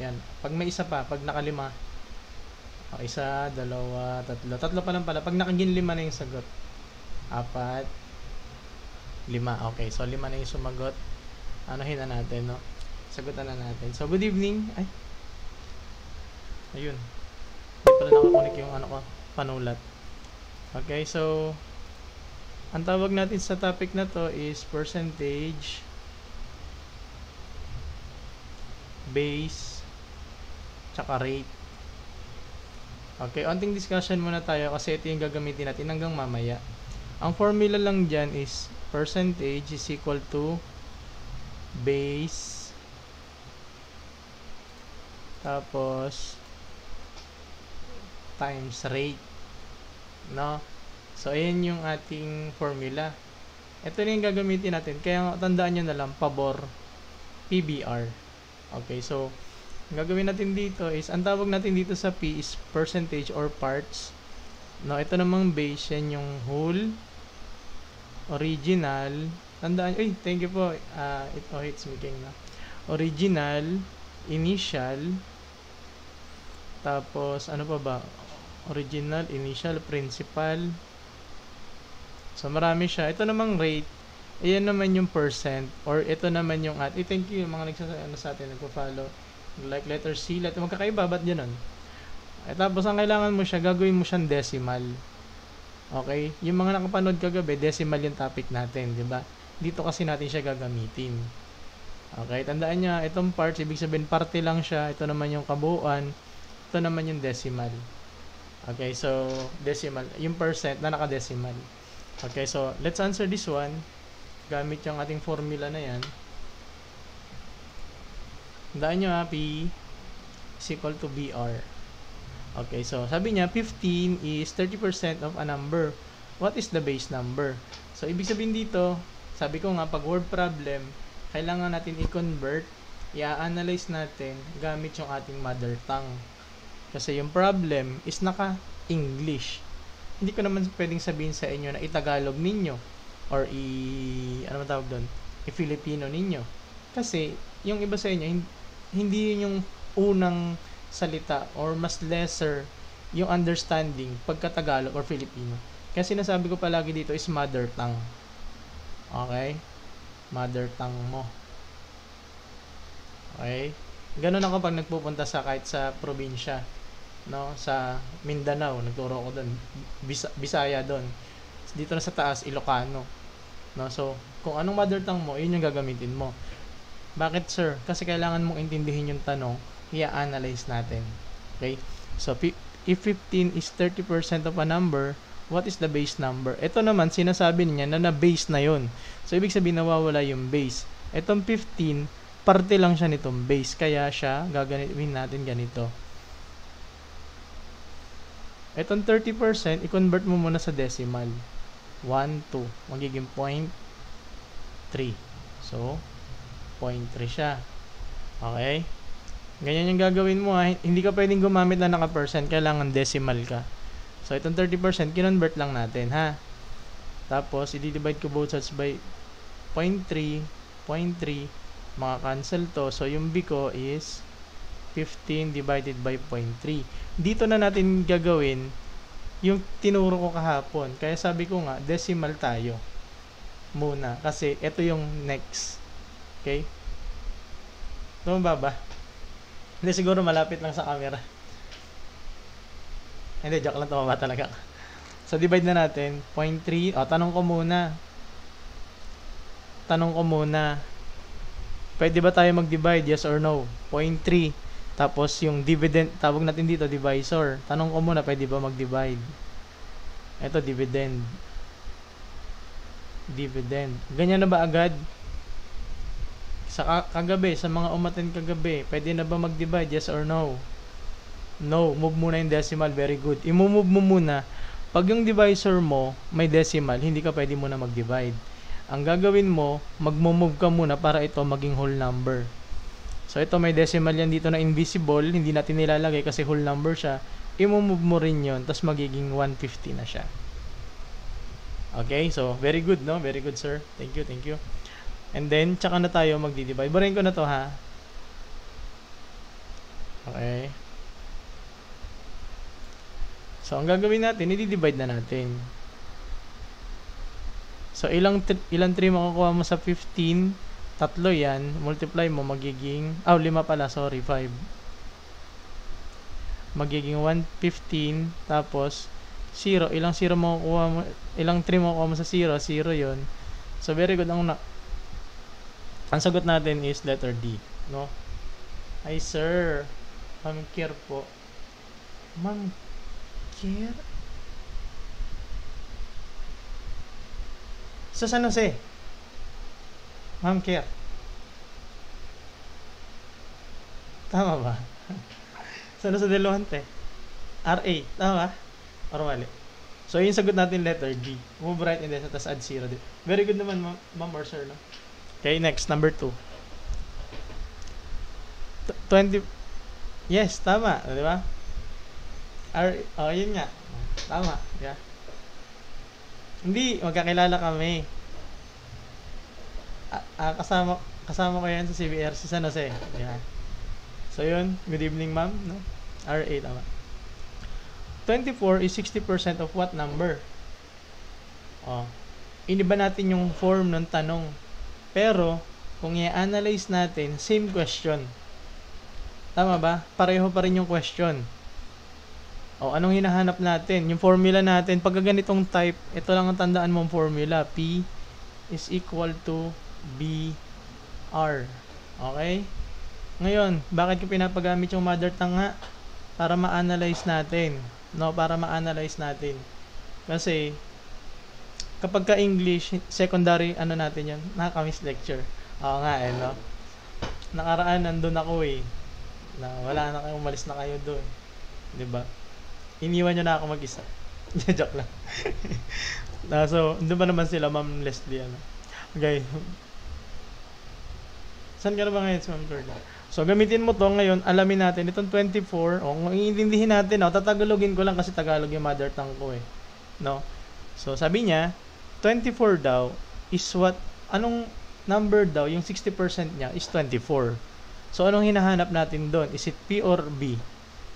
Yan. Pag may isa pa, pag nakalima, isa, dalawa, tatlo. Tatlo pa lang pala. Pag nakagin lima na yung sagot. 4, 5. Okay, so 5 na yung sumagot. Anuhin na natin, no? Sagutan na natin. So, good evening. Ay. Ayun. Hindi pala nakakunik yung ano ko, panulat. Okay, so ang tawag natin sa topic na to is percentage, base, tsaka rate. Okay, onting discussion muna tayo kasi ito yung gagamitin natin hanggang mamaya. Ang formula lang dyan is percentage is equal to base tapos times rate, no? So, ayan yung ating formula. Ito na yung gagamitin natin. Kaya tandaan nyo na lang, pabor, PBR. Okay, so, ang gagawin natin dito is, ang tawag natin dito sa P is percentage or parts. No, ito namang base, yan yung whole, original, tandaan, thank you po, it's making na. Original, initial, tapos, ano pa ba? Original, initial, principal. So, marami siya. Ito namang rate, ayan naman yung percent, or ito naman yung thank you yung mga sa atin, nagpa-follow. Like letter C, magkakaiba, ba't ganun? Tapos, ang kailangan mo siya, gagawin mo siyang decimal. Okay? Yung mga nakapanood kagabi, decimal yung topic natin, di ba? Dito kasi natin siya gagamitin. Okay? Tandaan niya, itong parts, ibig sabihin, parte lang siya. Ito naman yung kabuuan. Ito naman yung decimal. Okay, so decimal, yung percent na nakadecimal. Okay, so let's answer this one gamit yung ating formula na yan. Tandaan nyo P is equal to BR. Okay, so sabi niya 15 is 30% of a number. What is the base number? So ibig sabihin dito, sabi ko nga pag word problem, kailangan natin i-convert, i-analyze natin gamit yung ating mother tongue. Kasi yung problem is naka-English. Hindi ko naman pwedeng sabihin sa inyo na i-Tagalog ninyo or ano tawag doon? I-Filipino ninyo. Kasi yung iba sa inyo hindi yun yung unang salita or mas lesser yung understanding pagka Tagalog or Filipino. Kasi sinasabi ko palagi dito is mother tongue. Okay? Mother tongue mo. Okay? Ganun ako pag nagpupunta sa kahit sa probinsya. No, sa Mindanao, nagturo ako doon. Bisaya doon. Dito na sa taas, Ilocano. No, so kung anong mother tongue mo, yun yung gagamitin mo. Bakit, sir? Kasi kailangan mong intindihin yung tanong, i-analyze natin. Okay? So if 15 is 30% of a number, what is the base number? Ito naman sinasabi niya na na-base na yun. So ibig sabihin nawawala yung base. Itong 15, parte lang siya nitong base. Kaya siya gagawin natin ganito. Itong 30%, i-convert mo muna sa decimal. 1, 2. Magiging 0.3. So, 0.3 siya. Okay? Ganyan yung gagawin mo ha. Hindi ka pwedeng gumamit na naka-percent. Kailangan decimal ka. So, itong 30%, kinonvert lang natin ha. Tapos, i-divide ko both sides by 0.3, 0.3. Maka-cancel to. So, yung B ko is 15 divided by 0.3. Dito na natin gagawin yung tinuro ko kahapon. Kaya sabi ko nga, decimal tayo muna. Kasi ito yung next. Okay? Tumaba ba? Hindi, siguro malapit lang sa camera. Hindi, joke lang, tumaba talaga. So, divide na natin. 0.3. Tanong ko muna. Pwede ba tayo mag-divide? Yes or no? 0.3. Tapos yung dividend, tawag natin dito divisor. Tanong ko muna, pwede ba mag-divide? Ito dividend. Ganyan na ba agad? Sa kagabi, sa mga umaten kagabi, pwede na ba mag-divide? Yes or no? No, move muna yung decimal. Very good. I-move mo muna. Pag yung divisor mo may decimal, hindi ka pwede muna mag-divide. Ang gagawin mo, mag-move ka muna para ito maging whole number. So, ito may decimal yan dito na invisible. Hindi natin nilalagay kasi whole number siya. I-move mo rin yun. Tapos, magiging 150 na siya. Okay? So, very good, no? Very good, sir. Thank you. And then, tsaka na tayo magdi-divide. Barin ko na to, ha? Okay. So, ang gagawin natin, i-divide na natin. So, ilang 3 makukuha mo sa 15? Tatlo yan. Multiply mo, magiging... 5 pala, sorry, 5. Magiging 115. Tapos, 0. Ilang 0 makukuha mo... Ilang 3 makukuha mo sa 0? 0 yon. So, very good. Ang sagot natin is letter D. No? Ay, sir. Ma'am Kier po. Ma'am Kier? Sa San Jose? Ma'am Kier? Tama ba? San Jose del Monte? RA. Tama? Or mali? So, yung sagot natin letter D. Move right and then tapos add 0. Very good naman, ma'am or sir, no? Okay, next, number 2. 20. Yes, tama. Di ba? Yun nga. Tama. Yeah. Hindi, magkakilala kami. Kasama ko yan sa CBR, si San Jose. Yeah. So, yun. Good evening, ma'am. No? RA, tama. 24 is 60% of what number? Iniba natin yung form ng tanong. Pero, kung i-analyze natin, same question. Tama ba? Pareho pa rin yung question. Anong hinahanap natin? Yung formula natin, pag ganitong type, ito lang ang tandaan mong formula. P is equal to BR. Okay? Ngayon, bakit ko pinapagamit yung mother tongue nga? Para ma-analyze natin. No? Para ma-analyze natin. Kasi, kapag ka English, secondary, ano natin yan? Nakakamiss lecture. Oo nga no? Nakaraan, nandun ako na wala na kayo, umalis na kayo doon. Diba? Iniwan nyo na ako mag-isa. Joke lang. So, doon pa naman sila, Ma'am Leslie. Okay. Saan ka na ba ngayon, Ma'am Jordan? So, gamitin mo to ngayon. Alamin natin. Itong 24. Kung iintindihin natin, tatagalogin ko lang kasi Tagalog yung mother tongue ko No? So, sabi niya, 24 daw is what, anong number daw, yung 60% niya is 24. So, anong hinahanap natin doon? Is it P or B?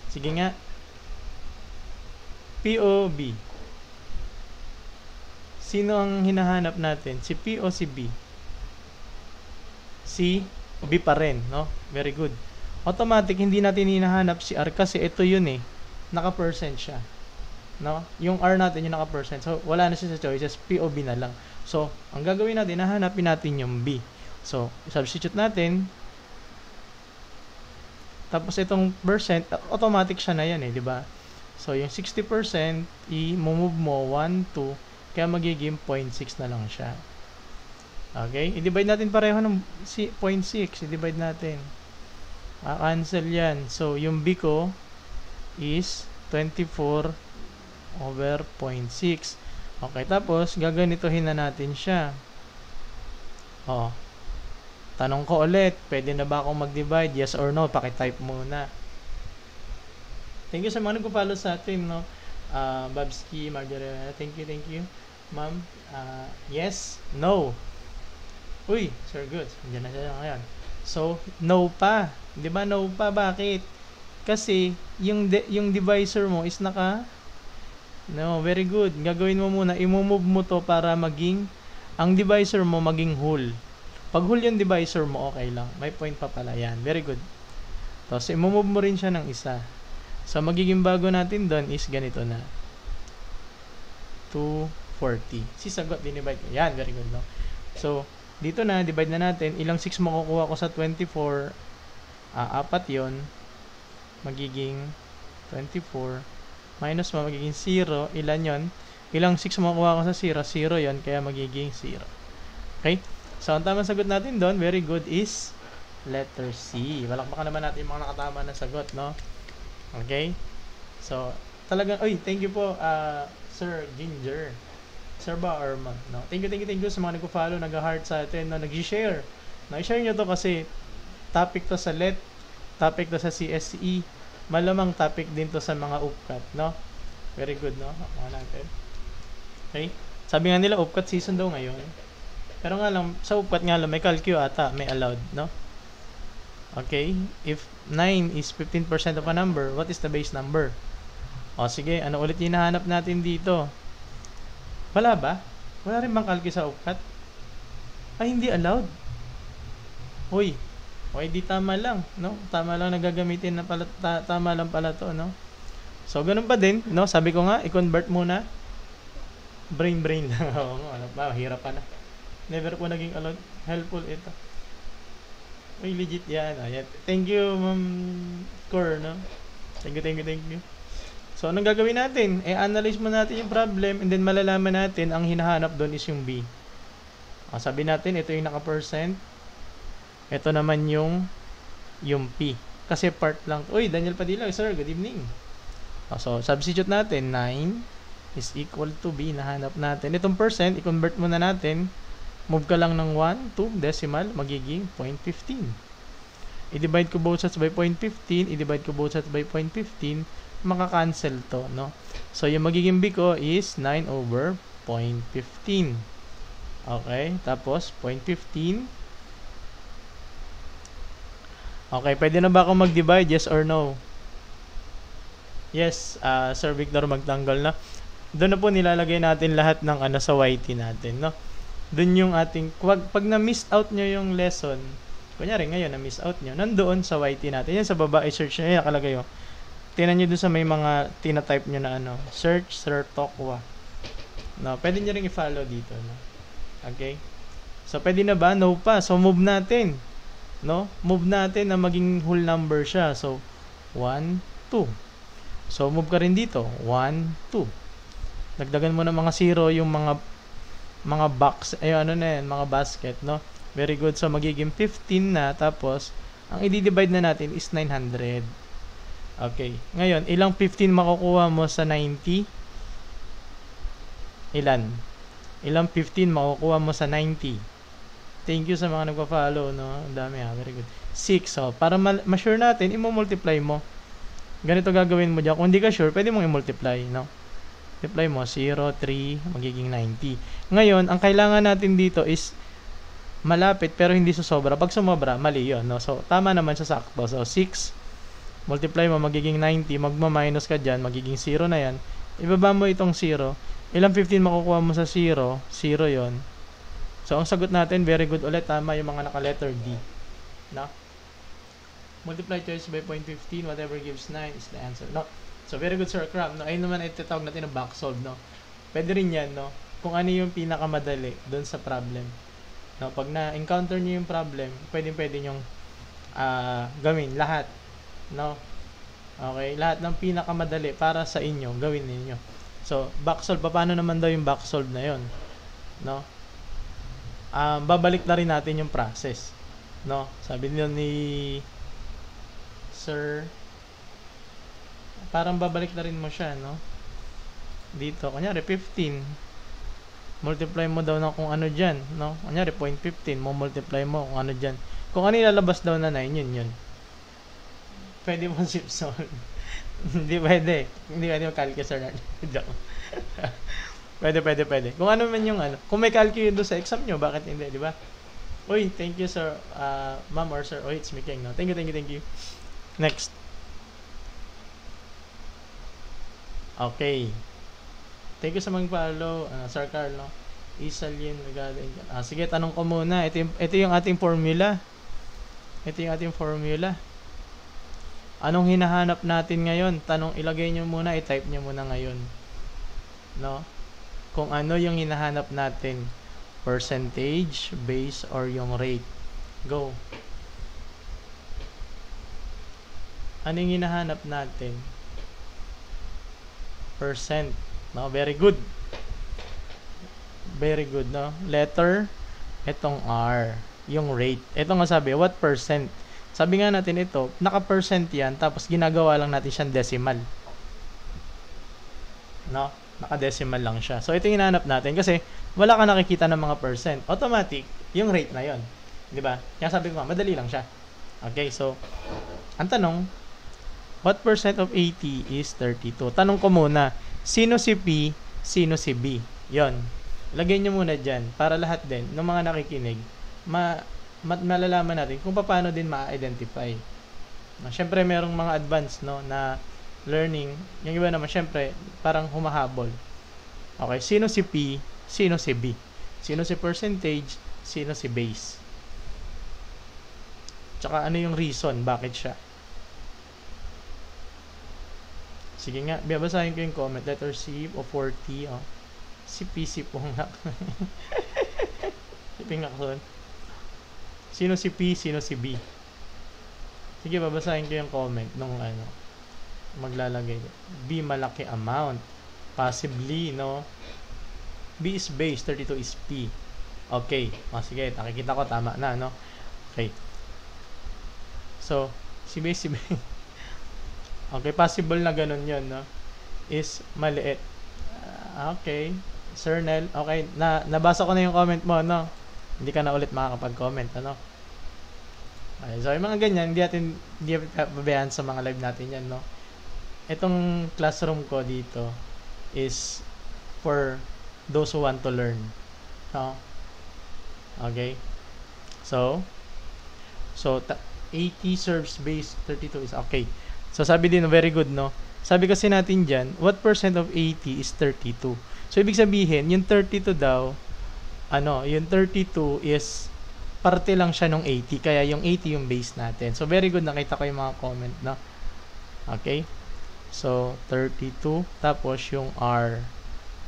Sige nga. P o B? Sino ang hinahanap natin? Si P o si B? Si B pa rin, no? Very good. Automatic, hindi natin hinahanap si R kasi ito yun naka-percent siya. No? Yung R natin yung naka-percent. So, wala na siya sa choices. P o B na lang. So, ang gagawin natin, hahanapin natin yung B. So, substitute natin. Tapos itong percent, automatic siya na yan di ba? So, yung 60%, i-move mo 1, 2, kaya magiging 0.6 na lang siya. Okay? I-divide natin pareho ng 0.6. I-divide natin. Cancel yan. So, yung B ko is 24 over 0.6. Okay, tapos, gaganituhin na natin siya. Tanong ko ulit, pwede na ba akong mag-divide? Yes or no? Paki-type muna. Thank you sa mga nagpo-follow sa atin, no? Babski, Marjorie, thank you. Ma'am, yes, no. Uy, sir, good. Andiyan na siya ngayon. So, no pa. Di ba no pa? Bakit? Kasi, yung divisor mo is no, very good. Gagawin mo muna, i-move mo to para maging, ang divisor mo maging whole. Pag whole yung divisor mo, okay lang. May point pa pala. Yan. Very good. Tapos, i-move mo rin siya ng isa. So, magiging bago natin doon is ganito na. 240. Sagot, dinivide ko. Yan. Very good. No? So, dito na, divide na natin. Ilang 6 makukuha ko sa 24. 4 yon. Magiging 24. Minus mo, magiging 0. Ilan yon? Ilang 6 makukuha ko sa 0. 0 yon. Kaya magiging 0. Okay? So, ang tamang sagot natin doon, very good, is letter C. Palakpakan naman natin yung mga nakatama na sagot, no? Okay? So, talagang, thank you po, Sir Ginger. Sir ba or ma'am? No? Thank you sa mga nagpo-follow, nag-heart sa atin, no? Nag-share. No? I-share nyo to kasi topic to sa LET, topic to sa CSE, malamang topic din to sa mga UPCAT, no? Very good, no? Mga natin. Okay? Sabi nga nila, UPCAT season daw ngayon. Pero nga lang, sa UPCAT nga lang, may calcu ata, may allowed, no? Okay? If 9 is 15% of a number, what is the base number? O sige, ano ulit yung hinahanap natin dito? Wala ba? Wala rin bang kalki sa UCAT? Ay, hindi allowed. Uy, okay, di tama lang, no? Tama lang na gagamitin na pala, tama lang pala to, no? So, ganun pa din, no? Sabi ko nga, i-convert muna. Brain lang. Oo, ano pa, hirap pa na. Never po naging allowed. Helpful ito. Uy, legit yan. Ayan. Thank you, Ma'am Cor, no? Thank you. So, anong gagawin natin? Analyze mo natin yung problem and then malalaman natin ang hinahanap doon is yung B. Sabi natin, ito yung naka-percent. Ito naman yung P. Kasi part lang. Uy, Daniel Padilla, sir, good evening. So, substitute natin. 9 is equal to B. Nahanap natin. Itong percent, i-convert muna natin. Move ka lang ng 1 to decimal, magiging 0.15. I-divide ko both sides by 0.15. I-divide ko both sides by 0.15. Maka-cancel to, no? So, yung magiging B ko is 9 over 0.15. Okay? Tapos, 0.15. Okay, pwede na ba ako mag-divide? Yes or no? Yes, Sir Victor magtanggal na. Doon na po nilalagay natin lahat ng sa YT natin, no? Doon yung ating, pag na-miss out nyo yung lesson, kunyari ngayon na-miss out nyo, nandoon sa YT natin. Yan sa baba, i-search nyo, nakalagay yun. Tinan nyo doon sa may mga tina-type nyo na search Sir Tokwa. No, pwede nyo rin i-follow dito, no? Okay? So, pwede na ba? No pa. So, move natin. No? Move natin na maging whole number siya. So, 1, 2. So, move ka rin dito. 1, 2. Dagdagan mo na mga 0 yung mga box, mga basket, no? Very good. So, magiging 15 na. Tapos, ang i-divide na natin is 900. Okay. Ngayon, ilang 15 makukuha mo sa 90? Ilan? Ilang 15 makukuha mo sa 90? Thank you sa mga nagpa-follow, no? Ang dami, ha? Very good. 6. So, para ma-sure natin, i-multiply mo. Ganito gagawin mo dyan. Kung hindi ka sure, pwede mong i-multiply, no? Multiply mo, 0, 3, magiging 90. Ngayon, ang kailangan natin dito is malapit, pero hindi susobra. Pag sumobra, mali yun, no? So, tama naman sa sakto. So, 6, multiply mo, magiging 90. Magma-minus ka dyan, magiging 0 na yan. Ibaba mo itong 0. Ilang 15 makukuha mo sa 0? 0 yon. So, ang sagot natin, very good ulit. Tama yung mga naka-letter D. No? Multiply choice by 0.15, whatever gives 9 is the answer. No? So, very good, Sir Crab. No? Ayun naman, itatawag natin na back solve. No? Pwede rin yan, no? Kung ano yung pinakamadali doon sa problem. No? Pag na-encounter nyo yung problem, pwede nyong gawin lahat. No? Okay? Lahat ng pinakamadali para sa inyo, gawin ninyo. So, back solve. Paano naman daw yung back solve na yon? No? Babalik na rin natin yung process. No? Sabi niyo ni Sir, parang babalik na rin mo siya, no? Dito, kunyari 15. Multiply mo daw ng kung ano dyan, no? Kunyari 0.15, mo multiply mo kung ano dyan. Kung ano ilalabas daw na 9, yun. Pwede mo zip solve. Hindi pwede. Hindi pwede mag-calculate, sir. Pwede. Kung ano man yung kung may calculate doon sa exam nyo, bakit hindi, di ba? Uy, thank you, sir. Ma'am or sir. Oh, it's me, King, no? Thank you. Next. Okay. Thank you sa mag-follow, Sir Carl, no? Isalin, regarding. Sige, tanong ko muna. Ito yung ating formula. Anong hinahanap natin ngayon? Ilagay nyo muna, i-type nyo muna ngayon. No? Kung ano yung hinahanap natin. Percentage, base, or yung rate. Go. Ano yung hinahanap natin? Percent. No? Very good, no? Letter, itong R. Yung rate. Ito nga sabi, what percent? Sabi nga natin ito, naka-percent yan, tapos ginagawa lang natin siyang decimal. No? Naka-decimal lang siya. So, ito yung hinahanap natin kasi wala ka nakikita ng mga percent. Automatic, yung rate na yon, di ba? Kaya sabi ko nga, madali lang siya. Okay, so, ang tanong, what percent of 80 is 32? Tanong ko muna, sino si P, sino si B? Yon. Lagay nyo muna dyan para lahat din ng mga nakikinig malalaman natin kung paano din ma-identify. Siyempre, merong mga advanced, no, na learning. Yung iba naman, siyempre, parang humahabol. Okay, sino si P, sino si B? Sino si percentage, sino si base? Tsaka ano yung reason, bakit siya? Sige nga, babasahin ko yung comment. Letter C o 40, oh. Si P, si Pungak. Si Pingakson. Sino si P, sino si B? Sige, babasahin ko yung comment nung ano, maglalagay. B, malaki amount. Possibly, no? B is base, 32 is P. Okay. Sige, nakikita ko, tama na, no? Okay. So, si base, si B. Okay, possible na ganun yun, no? Is maliit. Okay. Sir Nel, okay. Nabasa ko na yung comment mo, no? Hindi ka na ulit makakapag-comment, ano? Okay, so, yung mga ganyan, hindi pabayaan sa mga live natin yan, no? Itong classroom ko dito is for those who want to learn. No? Okay? So 80 serves base, 32 is okay. So, sabi din, very good, no? Sabi kasi natin dyan, what percent of 80 is 32? So, ibig sabihin, yung 32 daw, yung 32 is parte lang siya ng 80, kaya yung 80 yung base natin. So, very good, nakita ko yung mga comment, no? Okay? So, 32, tapos yung R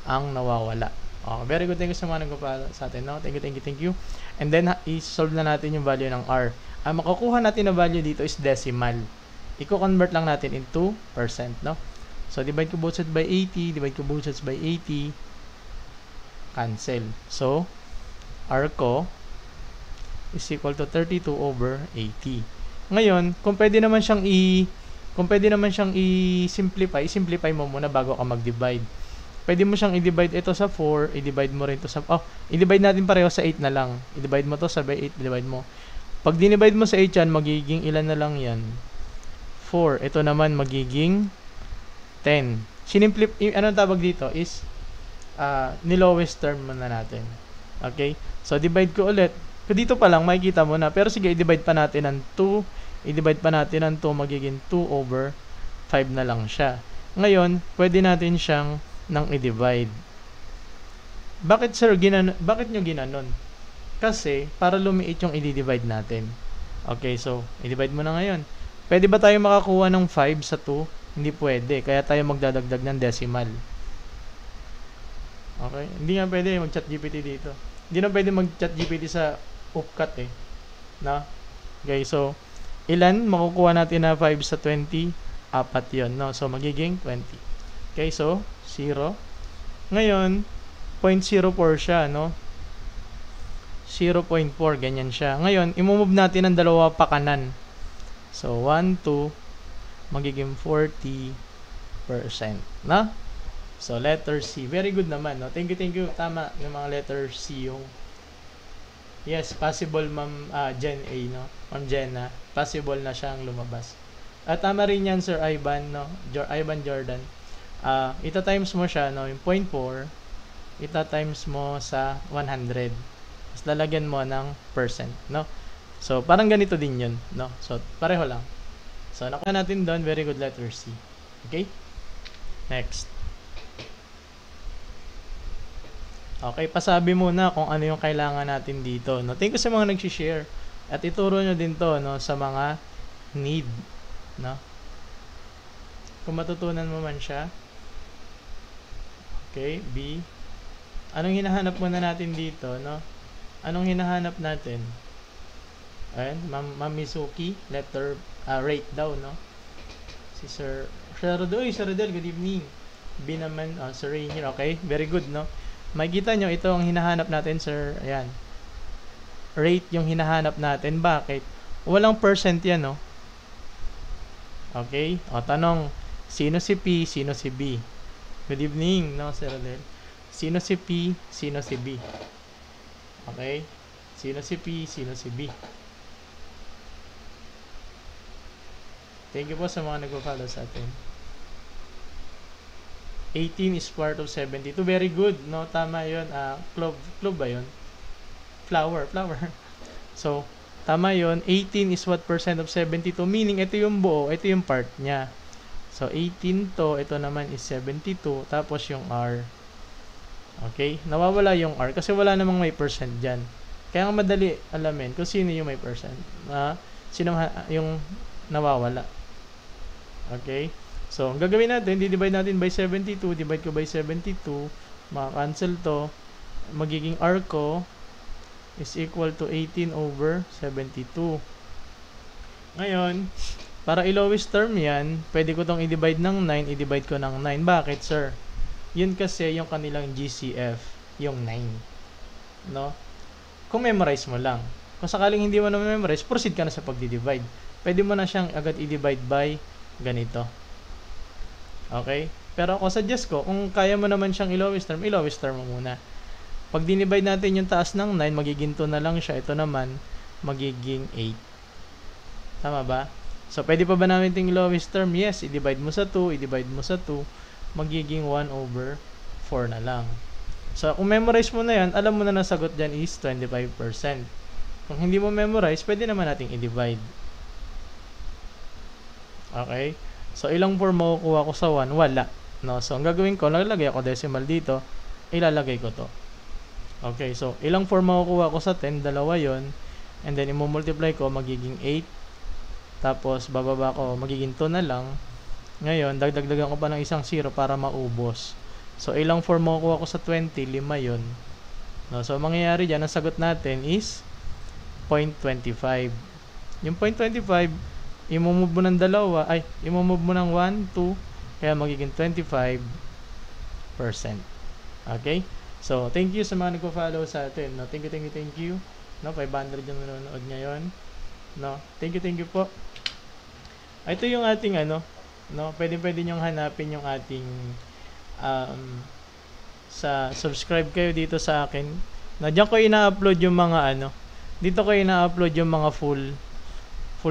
ang nawawala. Okay, very good, thank you sa mga nagpapala sa atin, no? Thank you. And then, i-solve na natin yung value ng R. Ang makukuha natin na value dito is decimal. I-convert lang natin into percent, no? So, divide ko both sides by 80, divide ko both sides by 80, cancel. So, R ko is equal to 32 over 80. Ngayon, kung pwede naman siyang i-simplify mo muna bago ka mag-divide. Pwede mo siyang i-divide ito sa 4, i-divide mo rin ito sa, i-divide natin pareho sa 8 na lang. I-divide mo to sa by 8, i-divide mo. Pag dinivide mo sa 8 yan, magiging ilan na lang yan? 4. Ito naman magiging 10. Anong tawag dito is, nilowest term muna natin. Okay? So, divide ko ulit. Dito pa lang, makikita mo na. Pero sige, i-divide pa natin ng 2. I-divide pa natin ng 2, magiging 2 over 5 na lang siya. Ngayon, pwede natin siyang nang i-divide. Bakit nyo ginanon? Kasi, para lumiit yung i-divide natin. Okay, so, i-divide mo na ngayon. Pwede ba tayo makakuha ng 5 sa 2? Hindi pwede. Kaya tayo magdadagdag ng decimal. Okay? Hindi nga pwede mag-chat GPT dito. Hindi na pwede mag-chat GPT sa upcut eh. Na? Okay, so, ilan makukuha natin na 5 sa 20? 4 yun, no? So, magiging 20. Okay, so, 0. Ngayon, 0.04 siya, no? 0.4, ganyan siya. Ngayon, imumove natin ang dalawa pa kanan. So, 1, 2, magiging 40%. Na? So, letter C. Very good naman, no? Thank you. Tama yung mga letter C yung... Yes, possible, Ma'am Jen A, no? Ma'am Jenna. Possible na siyang lumabas. At tama rin yan, Sir Ivan, no? Ivan Jordan. Ita-times mo siya, no? Yung 0.4, ita-times mo sa 100. Tapos lalagyan mo ng percent, no? So, parang ganito din yun, no? So, pareho lang. So, nakuha natin doon. Very good, letter C. Okay? Next. Okay, pasabi muna kung ano yung kailangan natin dito, no? Thank you sa mga nag-share. At ituro nyo din to, no? Sa mga need, no? Kung matutunan mo man siya. Okay, B. Anong hinahanap muna natin dito, no? Anong hinahanap natin? Ayan, Ma'am Mizuki, letter, rate daw, no? Si Sir Rodel, good evening. B naman, Sir Rainier, okay? Very good, no? Makikita nyo, ito ang hinahanap natin, sir. Ayan. Rate yung hinahanap natin. Bakit? Walang percent yan, no? Okay? O, tanong, sino si P, sino si B? Good evening, no, Sir Rodel? Sino si P, sino si B? Okay? Sino si P, sino si B? Thank you po sa mga nagpo-follow sa atin. 18 is part of 72. Very good, no? Tama yun. Clove ba yun? Flower. So, Tama yon. 18 is what percent of 72? Meaning, ito yung buo, ito yung part niya. So, 18 to, ito naman is 72, tapos yung R. Okay? Nawawala yung R kasi wala namang may percent dyan. Kaya nga madali alamin kung sino yung may percent. Sino yung nawawala. Okay? So, ang gagawin natin, di-divide natin by 72, divide ko by 72, maka-cancel to, magiging R ko is equal to 18 over 72. Ngayon, para i-lowest term yan, pwede ko tong i-divide ng 9, i-divide ko ng 9. Bakit, sir? Yun kasi yung kanilang GCF, yung 9. No? Kung memorize mo lang. Kung sakaling hindi mo na memorize, proceed ka na sa pagdi-divide. Pwede mo na siyang agad i-divide by ganito. Okay? Pero ako suggest ko, kung kaya mo naman siyang i-lowest term mo muna. Pag dinivide natin yung taas ng 9, magiging 2 na lang siya. Ito naman, magiging 8. Tama ba? So, pwede pa ba namin yung lowest term? Yes, i-divide mo sa 2, i-divide mo sa 2, magiging 1 over 4 na lang. So, kung memorize mo na yan, alam mo na nasagot dyan is 25%. Kung hindi mo memorize, pwede naman nating i-divide. Okay? So, ilang 4 makukuha ko sa 1? Wala. No? So, ang gagawin ko, lalagay ako decimal dito, ilalagay ko to. Okay, so, ilang 4 makukuha ko sa 10? Dalawa yon. And then, i-multiply ko, magiging 8. Tapos, bababa ko, magiging 2 na lang. Ngayon, dagdagdagan ko pa ng isang 0 para maubos. So, ilang 4 makukuha ko sa 20? 5 yun. No, so, mangyayari dyan, ang sagot natin is 0.25. Yung 0.25, imumove mo ng dalawa, imumove mo ng 1, 2, kaya magiging 25%. Okay? So, thank you sa mga nagpo-follow sa atin. No, thank you. No, 500 yung nanonood ngayon. No, thank you po. Ito yung ating no, pwede niyong hanapin yung ating sa subscribe kayo dito sa akin. Na diyan ko ina-upload yung mga dito ko ina-upload yung mga full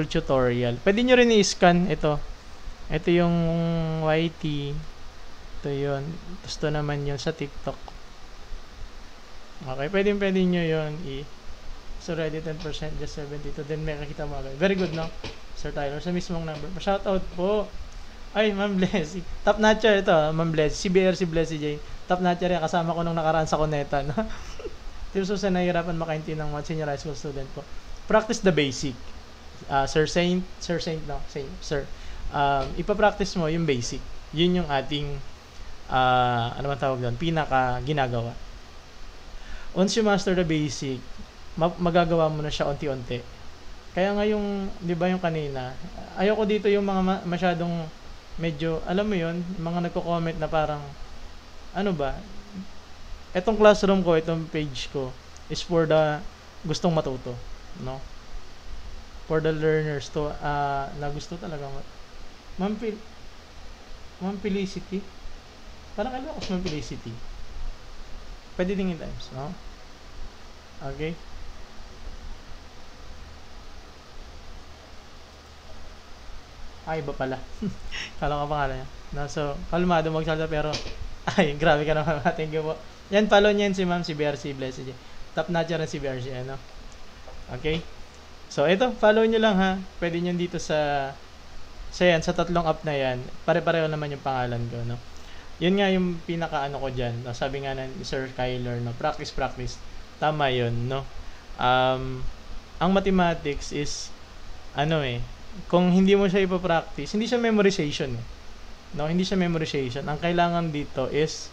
tutorial. Pwede niyo rin i-scan ito. Ito yung YT. Ito yun. Tapos ito naman yun sa TikTok. Okay, pwede niyo yun so ready 10%, just 72. Then may kakita mo agad. Very good, no? Sir Tyler, sa mismong number. Shoutout po. Ay, Ma'am Blessy. Top notcher ito, Ma'am Blessy. CBR si Blessy J. Top notcher yan. Kasama ko nung nakaraan sa Cuneta, no? Tips sa nahihirapan makaintindi ng mga senior high school student po. Practice the basic. Sir. Ipapractice mo yung basic. Yun yung ating, ano man tawag doon, pinaka ginagawa. Once you master the basic, magagawa mo na siya unti-unti. Kaya nga yung, di ba yung kanina, ayoko dito yung mga masyadong medyo, alam mo yun, mga nagko-comment na parang, ano ba, etong classroom ko, itong page ko, is for the gustong matuto, no? For the learners to, na gusto talaga, Ma'am Felicity, parang alam ko sa Ma'am Felicity, pwede din in times, no? Okay? Iba pala. Kala ko pangalan niya. No, so, kalmado magsalita pero grabe ka naman. Thank you po. Yan, follow niyan si Ma'am, si BRC Blessed. Top notcher na si BRC, Okay? So, ito, follow niyo lang ha. Pwede niyo dito sa tatlong app na yan. Pare-pareho naman yung pangalan ko, no? Yun nga yung pinaka ko dyan. No? Sabi nga ni Sir Kyler, no? Practice. Tama yun, no? Ang mathematics is, kung hindi mo siya ipapractice, hindi siya memorization. No, hindi siya memorization. Ang kailangan dito is,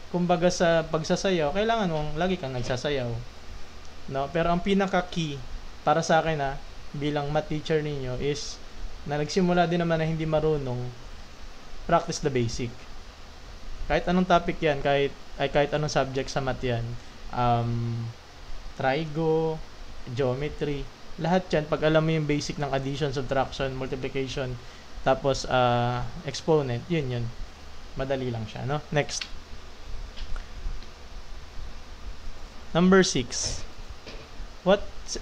kumbaga sa pagsasayaw, kailangan mong lagi kang nagsasayaw. No, pero ang pinaka-key, para sa akin bilang math teacher ninyo is, na nagsimula din naman na hindi marunong, practice the basic. Kahit anong topic yan, kahit anong subject sa math yan, trigo, geometry, lahat yan, pag alam mo yung basic ng addition, subtraction, multiplication, tapos exponent, yun. Madali lang siya, no? Next. Number 6.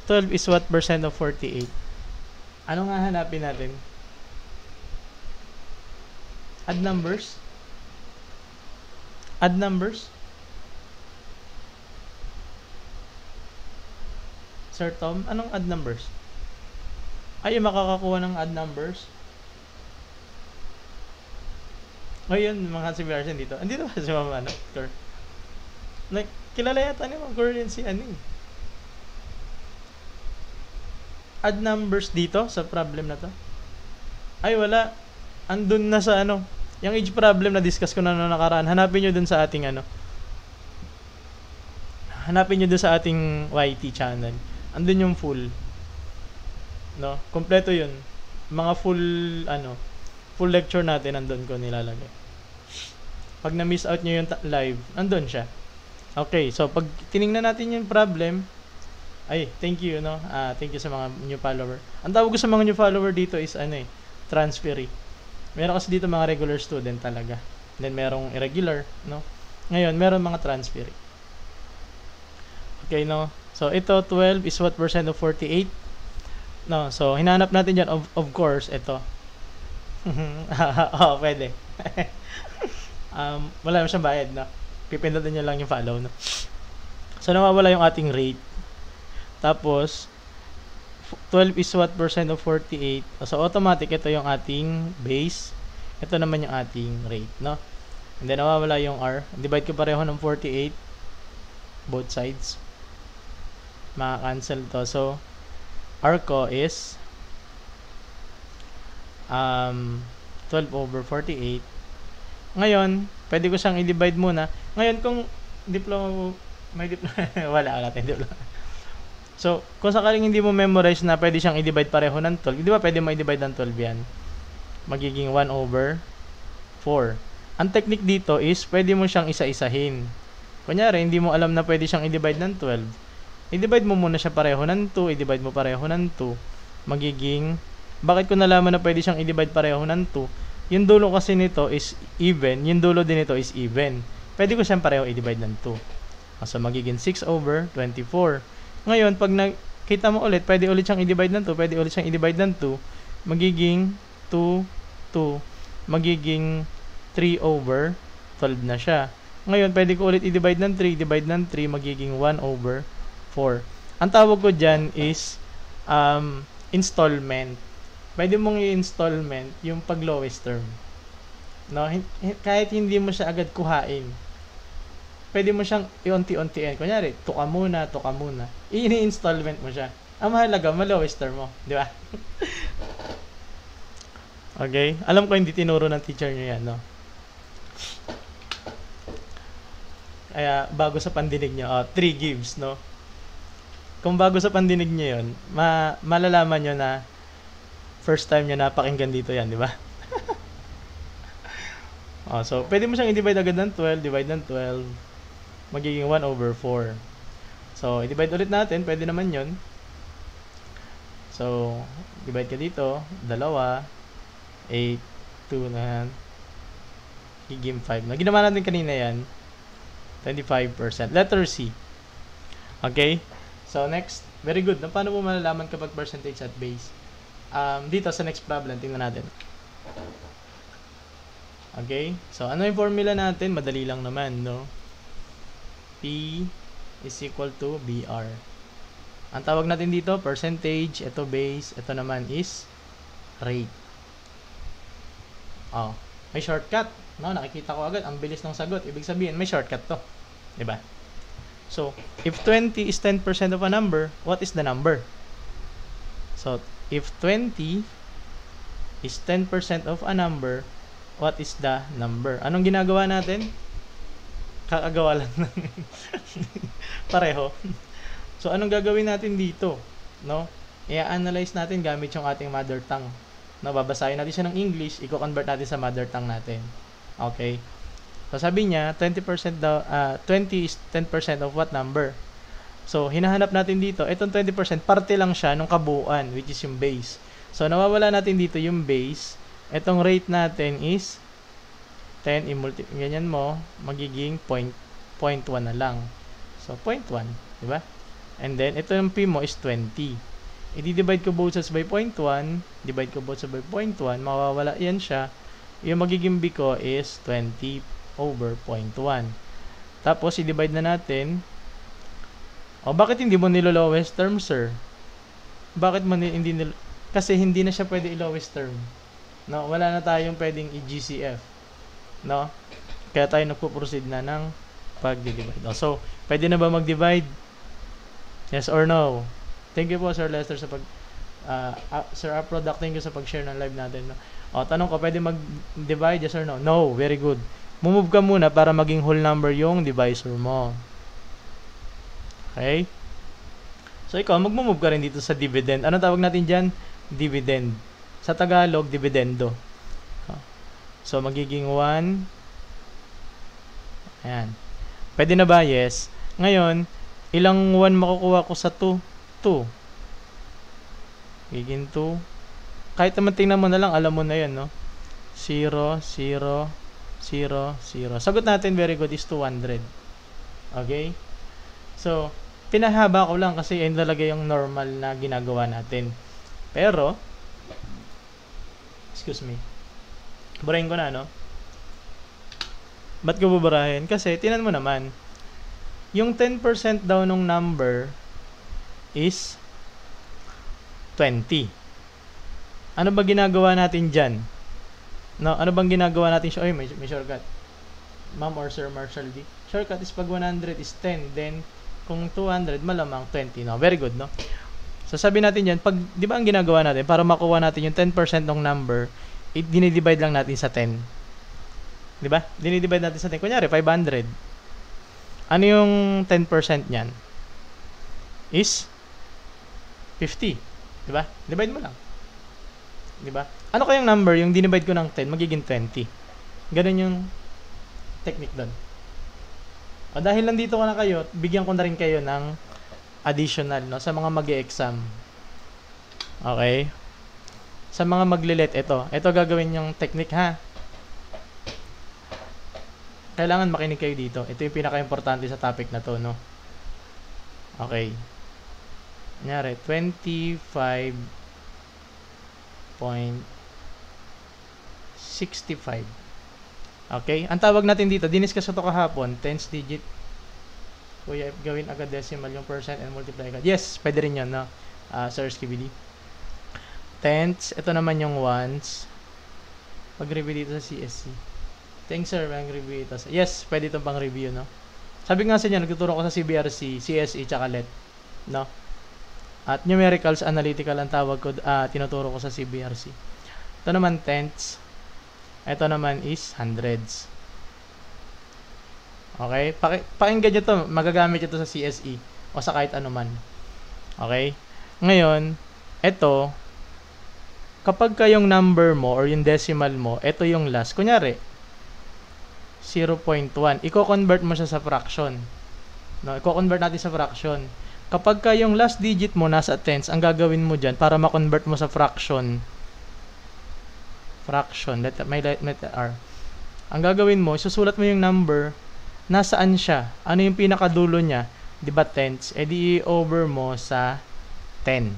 12 is what percent of 48? Ano nga hanapin natin? Add numbers? Add numbers? Sir Tom, anong odd numbers? Ay, makakakuha ng odd numbers? O yun, mga si Version dito. Andito ba si Mama, ano? Like, kilala yata ni Ma'am Corin si ano eh. Odd numbers dito sa problem na to? Ay, wala. Andun na sa ano. Yung age problem na discuss ko na noong nakaraan. Hanapin nyo dun sa ating ano. Hanapin nyo dun sa ating YT channel. Andun yung full. No? Kompleto yun. Mga full, ano, full lecture natin, andun ko nilalagay. Pag na-miss out nyo yung live, andun siya. Okay, so pag tiningnan natin yung problem, ay, thank you, no? Thank you sa mga new follower. Ang tawag ko sa mga new follower dito is, ano eh, transferee. Meron kasi dito mga regular student talaga. Then, merong irregular, no? Ngayon, meron mga transferee. Okay, no? So, ito, 12 is what percent of 48? No, so, hinanap natin dyan, of course, ito. Oh, pwede. Wala naman siyang bayad, no? Pipindutin nyo lang yung follow, no? So, nawawala yung ating rate. Tapos, 12 is what percent of 48? So, automatic, ito yung ating base. Ito naman yung ating rate, no? And then, nawawala yung R. Divide ko pareho ng 48. Both sides. Maka-cancel to. So, R ko is 12 over 48. Ngayon, pwede ko siyang i-divide muna. Ngayon, kung diploma, may diploma, wala tayong diploma. So, kung sakaling hindi mo memorize na pwede siyang i-divide pareho ng 12, di ba pwede mo i-divide ng 12 yan? Magiging 1 over 4. Ang technique dito is, pwede mo siyang isa-isahin. Kunyari, hindi mo alam na pwede siyang i-divide ng 12. I-divide mo muna siya pareho ng 2, i-divide mo pareho ng 2. Magiging, bakit ko nalaman na pwede siyang i-divide pareho ng 2? Yung dulo kasi nito is even, yung dulo din nito is even. Pwede ko siyang pareho i-divide ng 2. So, magiging 6 over 24. Ngayon, pag nakita mo ulit, pwede ulit siyang i-divide ng 2, pwede ulit siyang i-divide ng 2, magiging 2, 2, magiging 3 over 12 na siya. Ngayon, pwede ko ulit i-divide ng 3, divide ng 3, magiging 1 over 4. Ang tawag ko dyan is installment. Pwede mong i-installment yung pag lowest term. No? Kahit hindi mo siya agad kuhain. Pwede mo siyang i-unti-untiin. Kunyari, tuka muna. I-installment mo siya. Ang mahalaga, ma-lowest term mo. Di ba? Okay? Alam ko hindi tinuro ng teacher nyo yan, no? Kaya, bago sa pandinig nyo, 3 gives, no? Kung bago sa pandinig nyo yun, malalaman nyo na first time nyo napakinggan dito yan, di ba? So, pwede mo siyang i-divide agad ng 12, divide ng 12, magiging 1 over 4. So, i-divide ulit natin, pwede naman yun. So, divide ka dito, 2, 8, 2 na, magiging 5. Na ginawa natin kanina yan, 25%. Letter C. Okay? So, next, very good. Paano mo malalaman kapag percentage at base? Dito sa next problem, tingnan natin. Okay? So, ano yung formula natin? Madali lang naman, no? P is equal to BR. Ang tawag natin dito, percentage. Ito base. Ito naman is rate. May shortcut. No? Nakikita ko agad. Ang bilis ng sagot. Ibig sabihin, may shortcut to. Diba? So, if 20 is 10% of a number, what is the number? So, if 20 is 10% of a number, what is the number? Anong ginagawa natin? Kakagawa lang ng pareho. So, anong gagawin natin dito? No? I-analyze natin gamit yung ating mother tongue. No, babasahin natin siya ng English, i-convert natin sa mother tongue natin. Okay? So, sabi niya, 20% is 10% of what number? So, hinahanap natin dito, itong 20%, parte lang siya ng kabuuan, which is yung base. So, nawawala natin dito yung base. Itong rate natin is 10, ganyan mo, magiging 0.1 na lang. So, 0.1, di ba? And then, ito yung P mo is 20. I-divide ko both sides by 0.1, divide ko both sides by 0.1, mawawala yan siya. Yung magiging B ko is 20 over 0.1. Tapos, i-divide na natin O, bakit hindi mo nilo-lowest term, sir? Bakit mo hindi kasi hindi na siya pwede i-lowest term. No, wala na tayong pwedeng i-GCF. No? Kaya tayo nagpo-proceed na ng pag-divide. So, pwede na ba mag-divide? Yes or no? Thank you po, Sir Lester, sa Sir Upload, thank you sa pag-share ng live natin. No? O, tanong ko, pwede mag-divide? Yes or no? No, very good. Mumove ka muna para maging whole number yung divisor mo. Okay? So, ikaw, mag-move ka rin dito sa dividend. Ano tawag natin dyan? Dividend. Sa Tagalog, dividendo. So, magiging 1. Ayan. Pwede na ba? Yes. Ngayon, ilang 1 makukuha ko sa 2? 2. Magiging 2. Kahit naman tingnan mo na lang, alam mo na yan, no? 0, 0, 0, 0. Sagot natin, very good, is 200. Okay? So, pinahaba ko lang kasi yun talaga yung normal na ginagawa natin. Pero, excuse me, burahin ko na, no? Ba't ko buburahin? Kasi, tinan mo naman, yung 10% daw ng number is 20. Ano ba ginagawa natin dyan? No, ano bang ginagawa natin? Oy, may shortcut. Ma'am or Sir Marshall D. Shortcut is pag 100 is 10, then kung 200, malamang 20, no? Very good, no? So, sabi natin dyan, pag, di ba ang ginagawa natin, para makuha natin yung 10% ng number, dinidivide lang natin sa 10. Di ba? Dinidivide natin sa 10. Kunyari, 500. Ano yung 10% niyan? Is 50. Di ba? Divide mo lang. Di ba? Ano kayang number, yung dinivide ko ng 10, magiging 20. Ganun yung technique doon. O dahil nandito ko na kayo, bigyan ko na rin kayo ng additional, no, sa mga mag-e-exam. Okay? Sa mga maglilet, ito gagawin yung technique, ha? Kailangan makinig kayo dito. Ito yung pinaka-importante sa topic na to, no? Okay. Kunyari, 25.65. Okay? Ang tawag natin dito, diniscuss ito kahapon, tens digit. Kuya, gawin agad decimal yung percent and multiply agad. Yes, pwede rin yun, no? Sir Skibidi. Tens, ito naman yung ones. Pag-review dito sa CSC. Thanks, sir. Pag-review dito. Yes, pwede itong pang-review, no? Sabi nga sa inyo, nagtuturo ko sa CBRC, CSE, tsaka LET. No? At numericals, analytical ang tawag ko, tinuturo ko sa CBRC. Ito naman, tenths. Ito naman is hundreds. Okay? Pakinggan nyo to. Magagamit ito sa CSE o sa kahit anuman. Okay? Ngayon, ito, kapag kayong number mo or yung decimal mo, ito yung last. Kunyari, 0.1. Iko-convert mo siya sa fraction. No? Iko-convert natin sa fraction. Kapag kayong last digit mo nasa tens, ang gagawin mo dyan para ma-convert mo sa fraction, may letter R. Ang gagawin mo, susulat mo yung number, nasaan siya? Ano yung pinakadulo niya? Diba tenths? E di over mo sa 10.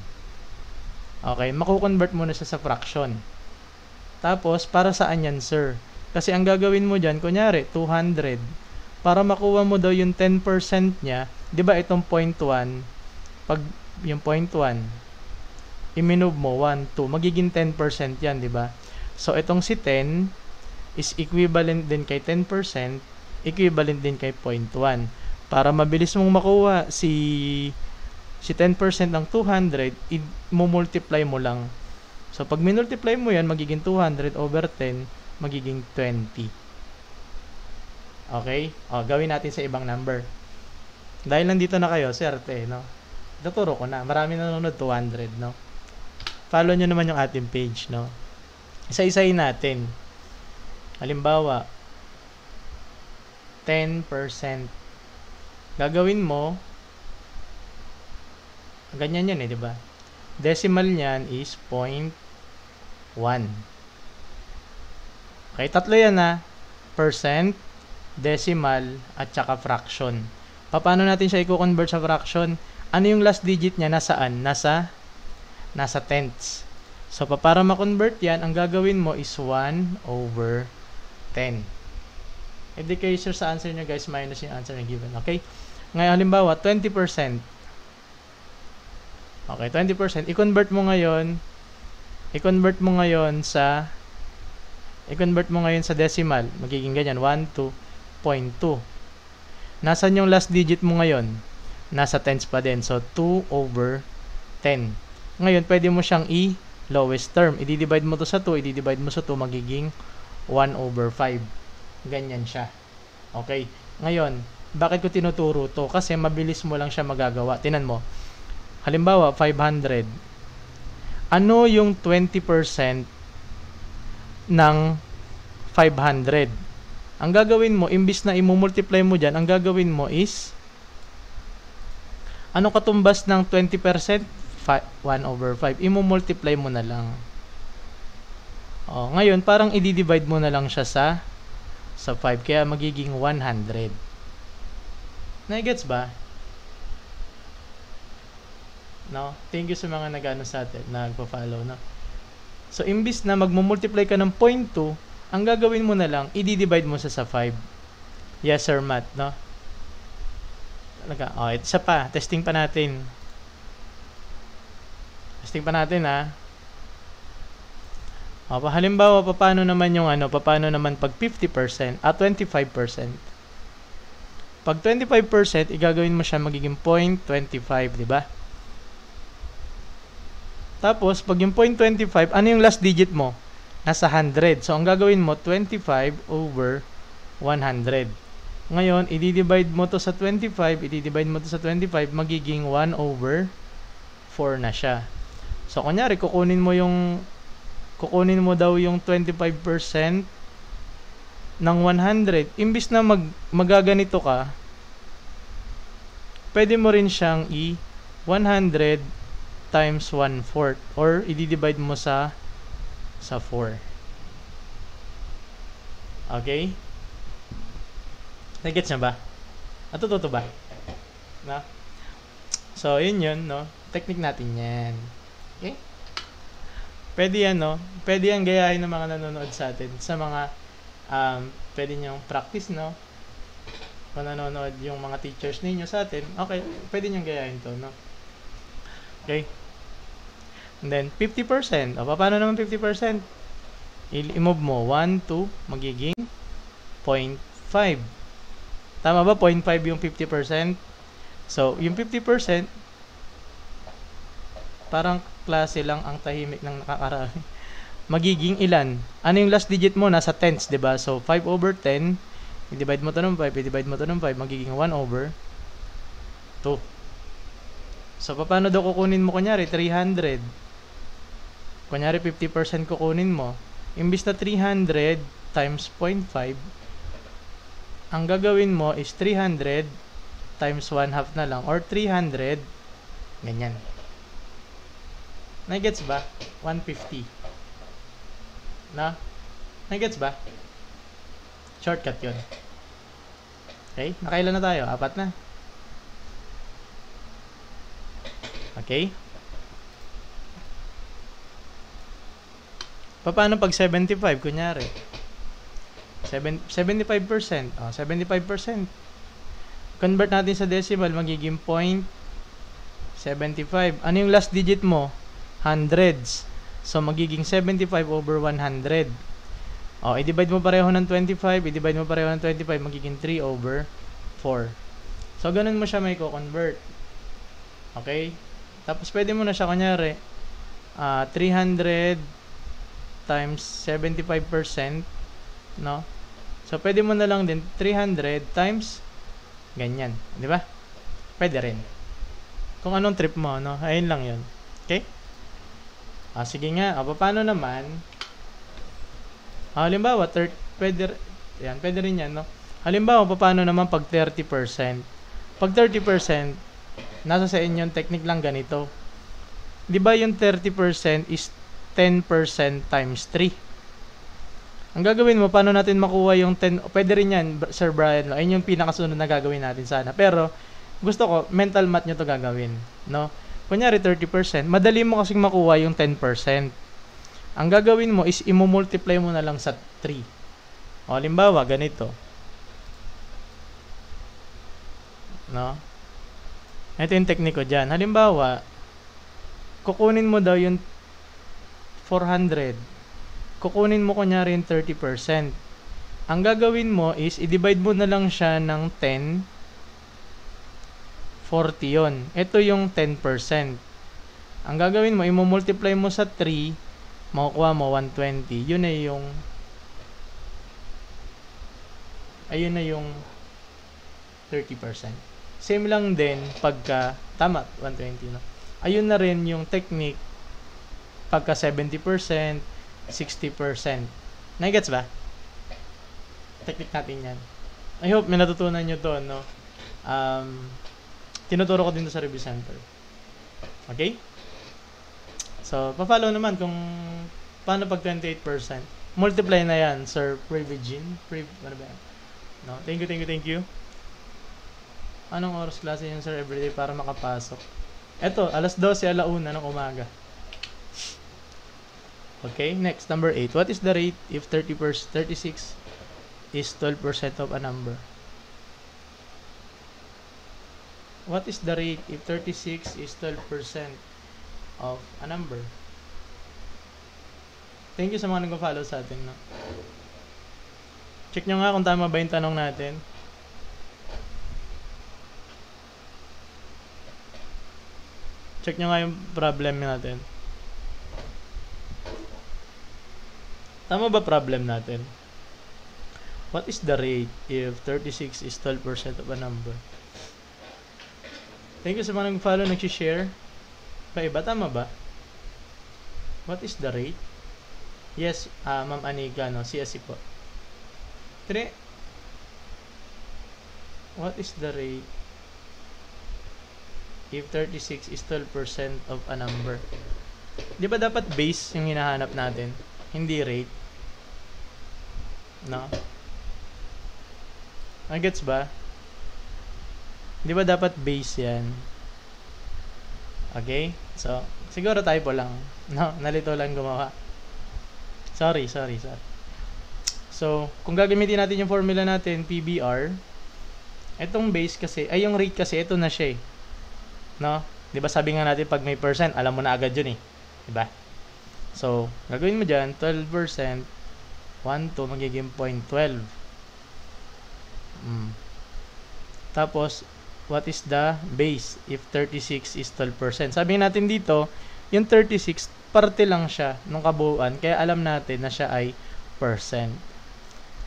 Okay, makukonvert mo na siya sa fraction. Tapos, para saan yan, sir? Kasi ang gagawin mo dyan, kunyari, 200. Para makuha mo daw yung 10% niya, diba itong 0.1, pag yung 0.1, i-move mo, 1, 2, magiging 10% yan, diba? So, itong si 10 is equivalent din kay 10%, equivalent din kay 0.1. Para mabilis mong makuha si 10% ng 200, i-multiply mo lang. So, pag minultiply mo yan, magiging 200 over 10, magiging 20. Okay? O, gawin natin sa ibang number. Dahil nandito na kayo, swerte, no? Tuturo ko na. Marami nanonood, 200, no? Follow nyo naman yung ating page, no? Isa-isayin natin. Halimbawa, 10%. Gagawin mo, ganyan yan di ba? Decimal niyan is 0.1. Okay, tatlo yan na. Percent, decimal, at saka fraction. Paano natin siya i-convert sa fraction? Ano yung last digit niya? Nasaan? Nasa tenths. So, para ma-convert yan, ang gagawin mo is 1 over 10. In the case sa answer nyo, guys, minus yung answer na given. Okay? Ngayon, halimbawa, 20%. Okay, 20%. I-convert mo ngayon sa decimal. Magiging ganyan, 12.2. Nasaan yung last digit mo ngayon? Nasa tens pa din. So, 2/10. Ngayon, pwede mo siyang lowest term. I-divide mo to sa 2, i-divide mo sa 2, magiging 1/5. Ganyan siya. Okay. Ngayon, bakit ko tinuturo to? Kasi mabilis mo lang siya magagawa. Tinan mo. Halimbawa, 500. Ano yung 20% ng 500? Ang gagawin mo, imbis na i-multiply mo dyan, ang gagawin mo is, ano katumbas ng 20%? 1/5. I-multiply mo na lang. Ngayon, parang i-divide mo na lang siya sa 5. Kaya magiging 100. Na-gets ba? No? Thank you sa mga nag-ano sa atin, nagpa-follow, no? So, imbis na magmumultiply ka ng 0.2, ang gagawin mo na lang, i-divide mo sa 5. Yes, sir, Matt, no? Talaga. Isa pa. Testing pa natin. Ha? Halimbawa, paano naman pag 50% at 25%? Pag 25%, igagawin mo siya magiging 0.25, di ba? Tapos, pag yung 0.25, ano yung last digit mo? Nasa 100. So, ang gagawin mo, 25/100. Ngayon, i-divide mo to sa 25, magiging 1/4 na siya. So, kunyari, kukunin mo daw yung 25% ng 100. Imbis na magaganito ka, pwede mo rin siyang 100 times 1/4 or i-divide mo sa 4. Okay? Nagets na ba? Natututo ba? Na? So, yun, no? Technique natin yan. Okay? Pwede yan, no? Pwede yan gayahin ng mga nanonood sa atin. Sa mga, pwede nyong practice, no? Kung nanonood yung mga teachers ninyo sa atin, okay, pwede nyong gayahin to, no? Okay? And then, 50%. Paano naman 50%? I-move mo. 1, 2, magiging 0.5. Tama ba? 0.5 yung 50%. So, yung 50%, parang klase lang ang tahimik ng nakakarami. Magiging ilan? Ano yung last digit mo? Nasa tens, diba? So, 5/10, i-divide mo to ng 5, magiging 1/2. So, paano daw kukunin mo? Kunyari, 300. Kunyari, 50% kukunin mo. Imbis na 300 times 0.5, ang gagawin mo is 300 times 1/2 na lang, or 300, ganyan. Nagets ba? 150. Na? Nagets ba? Shortcut yun. Okay? Nakailan na tayo? 4 na. Okay? Paano pag 75? Kunyari. 75%. 75%. Convert natin sa decimal, magiging 0.75. Ano yung last digit mo? Hundreds. So, magiging 75/100. I-divide mo pareho ng 25, magiging 3/4. So, ganun mo siya may co-convert. Okay? Tapos, pwede mo na siya, kunyari, 300 times 75%, no? So, pwede mo na lang din 300 times ganyan. Di ba? Pwede rin. Kung anong trip mo, no? Ayun lang yun. Okay? Sige nga. Paano naman? Halimbawa, pwede rin yan, no? Halimbawa, paano naman pag 30%? Pag 30%, nasa sa inyong technique lang ganito. Di ba yung 30% is 10% times 3? Ang gagawin mo, paano natin makuha yung 10? Pwede rin yan, Sir Brian. No? Ayun yung pinakasunod na gagawin natin sana. Pero, gusto ko, mental math nyo to gagawin. No? Kunyari, 30%. Madali mo kasing makuha yung 10%. Ang gagawin mo is, imumultiply mo na lang sa 3. Halimbawa, ganito. No? Ito yung technique ko dyan. Halimbawa, kukunin mo daw yung 400. Kukunin mo kunyari yung 30%. Ang gagawin mo is, i-divide mo na lang siya ng 10. 40 yon. Ito yung 10%. Ang gagawin mo, i-multiply mo sa 3, makukuha mo 120. Yun na yung ayun na yung 30%. Same lang din pagka tama 120 no. Ayun na rin yung technique pagka 70%, 60%. Nagets ba? Technique natin 'yan. I hope may natutunan niyo to, no. Tinuturo ko din to sa review center. Okay? So, pa-follow naman kung paano pag 28%. Multiply na yan, Sir Privigin. Ano ba yan? No? Thank you. Anong oras klase yun, sir, everyday para makapasok? Eto, alas 12, alauna ng umaga. Okay, next, number 8. What is the rate if 36 is 12% of a number? What is the rate if 36 is 12% of a number? Thank you sa mga nag-follow sa atin, no? Check nyo nga kung tama ba yung tanong natin. Check nyo nga yung problem natin. Tama ba problem natin? What is the rate if 36 is 12% of a number? Thank you sa mga nag-follow, nag-share. Iba, tama ba? What is the rate? Yes, Ma'am Anika, no? CSC po. 3. What is the rate if 36 is 12% of a number? Di ba dapat base yung hinahanap natin? Hindi rate? No? Gets ba? Di ba dapat base yan? Okay? So, siguro typo lang. No? Nalito lang gumawa. Sorry. So, kung gagamitin natin yung formula natin, PBR, etong base kasi, ay yung rate kasi, ito na siya eh. No? Diba sabi nga natin, pag may percent, alam mo na agad yun eh. Diba? So, gagawin mo dyan, 12%, 1 to magiging 0.12. Tapos, what is the base if 36 is 12%? Sabi natin dito, yung 36, parte lang siya nung kabuuan, kaya alam natin na siya ay percent.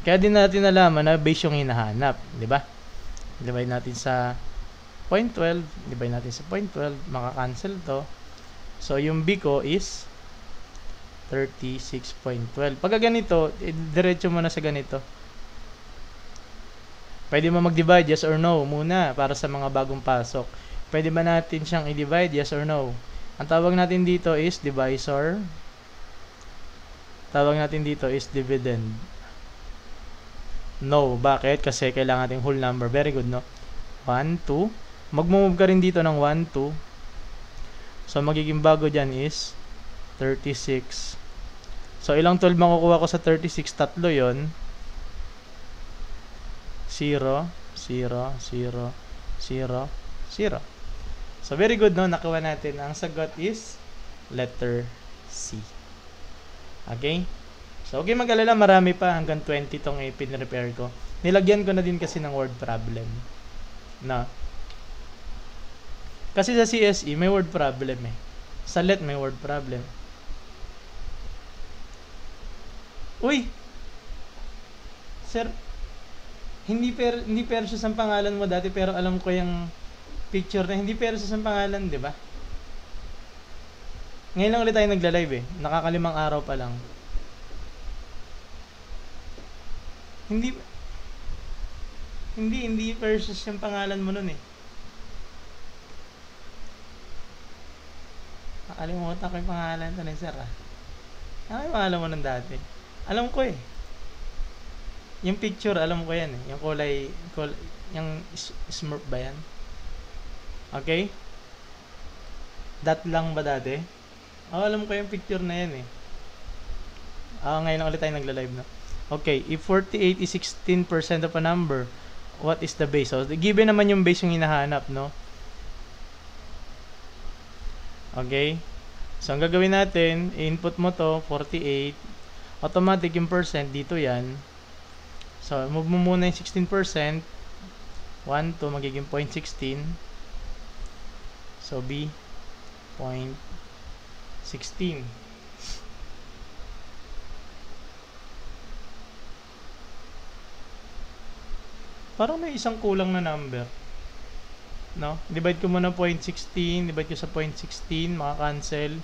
Kaya din natin nalaman na base yung hinahanap, di ba? Divide natin sa 0.12, divide natin sa 0.12, maka-cancel to. So, yung B ko is 36.12. Pagka ganito, diretso mo na sa ganito. Pwede mo mag-divide, yes or no, muna, para sa mga bagong pasok. Pwede ba natin siyang i-divide, yes or no? Ang tawag natin dito is divisor. Tawag natin dito is dividend. No. Bakit? Kasi kailangan natin whole number. Very good, no? 1, 2. Mag-move ka rin dito ng 1, 2. So, magiging bago dyan is 36. So, ilang 12 makukuha ko sa 36? Tatlo yon. 0, 0, 0, 0, 0. So, very good, no? Nakuha natin. Ang sagot is letter C. Okay? So, okay mag-alala, marami pa. Hanggang 20 tong pinrepair ko. Nilagyan ko na din kasi ng word problem. Na? Kasi sa CSE, may word problem eh. Sa LET, may word problem. Uy! Sir, hindi perso sa pangalan mo dati, pero alam ko yung picture na hindi perso sa pangalan, di ba? Ngayon lang ulit tayo nagla-live eh. Nakakalimang araw pa lang. Hindi versus yung pangalan mo nun eh. Nakalimutan ko yung pangalan ito ni sir ah. Ano yung pangalan mo nun dati? Alam ko eh. Yung picture, alam ko yan eh. Yung kulay yung smurf ba yan? Okay? Dot lang ba dati? Alam ko yung picture na yan eh. Ngayon lang ulit tayo nagla-live na. Okay, if 48 is 16% of a number, what is the base? So, given naman yung base yung hinahanap, no? Okay? So, ang gagawin natin, input mo to, 48. Automatic yung percent, dito yan. So, move mo muna yung 16%. 1 to magiging 0.16. So, B, 0.16. Parang may isang kulang na number. No? Divide ko muna 0.16, divide ko sa 0.16, maka-cancel.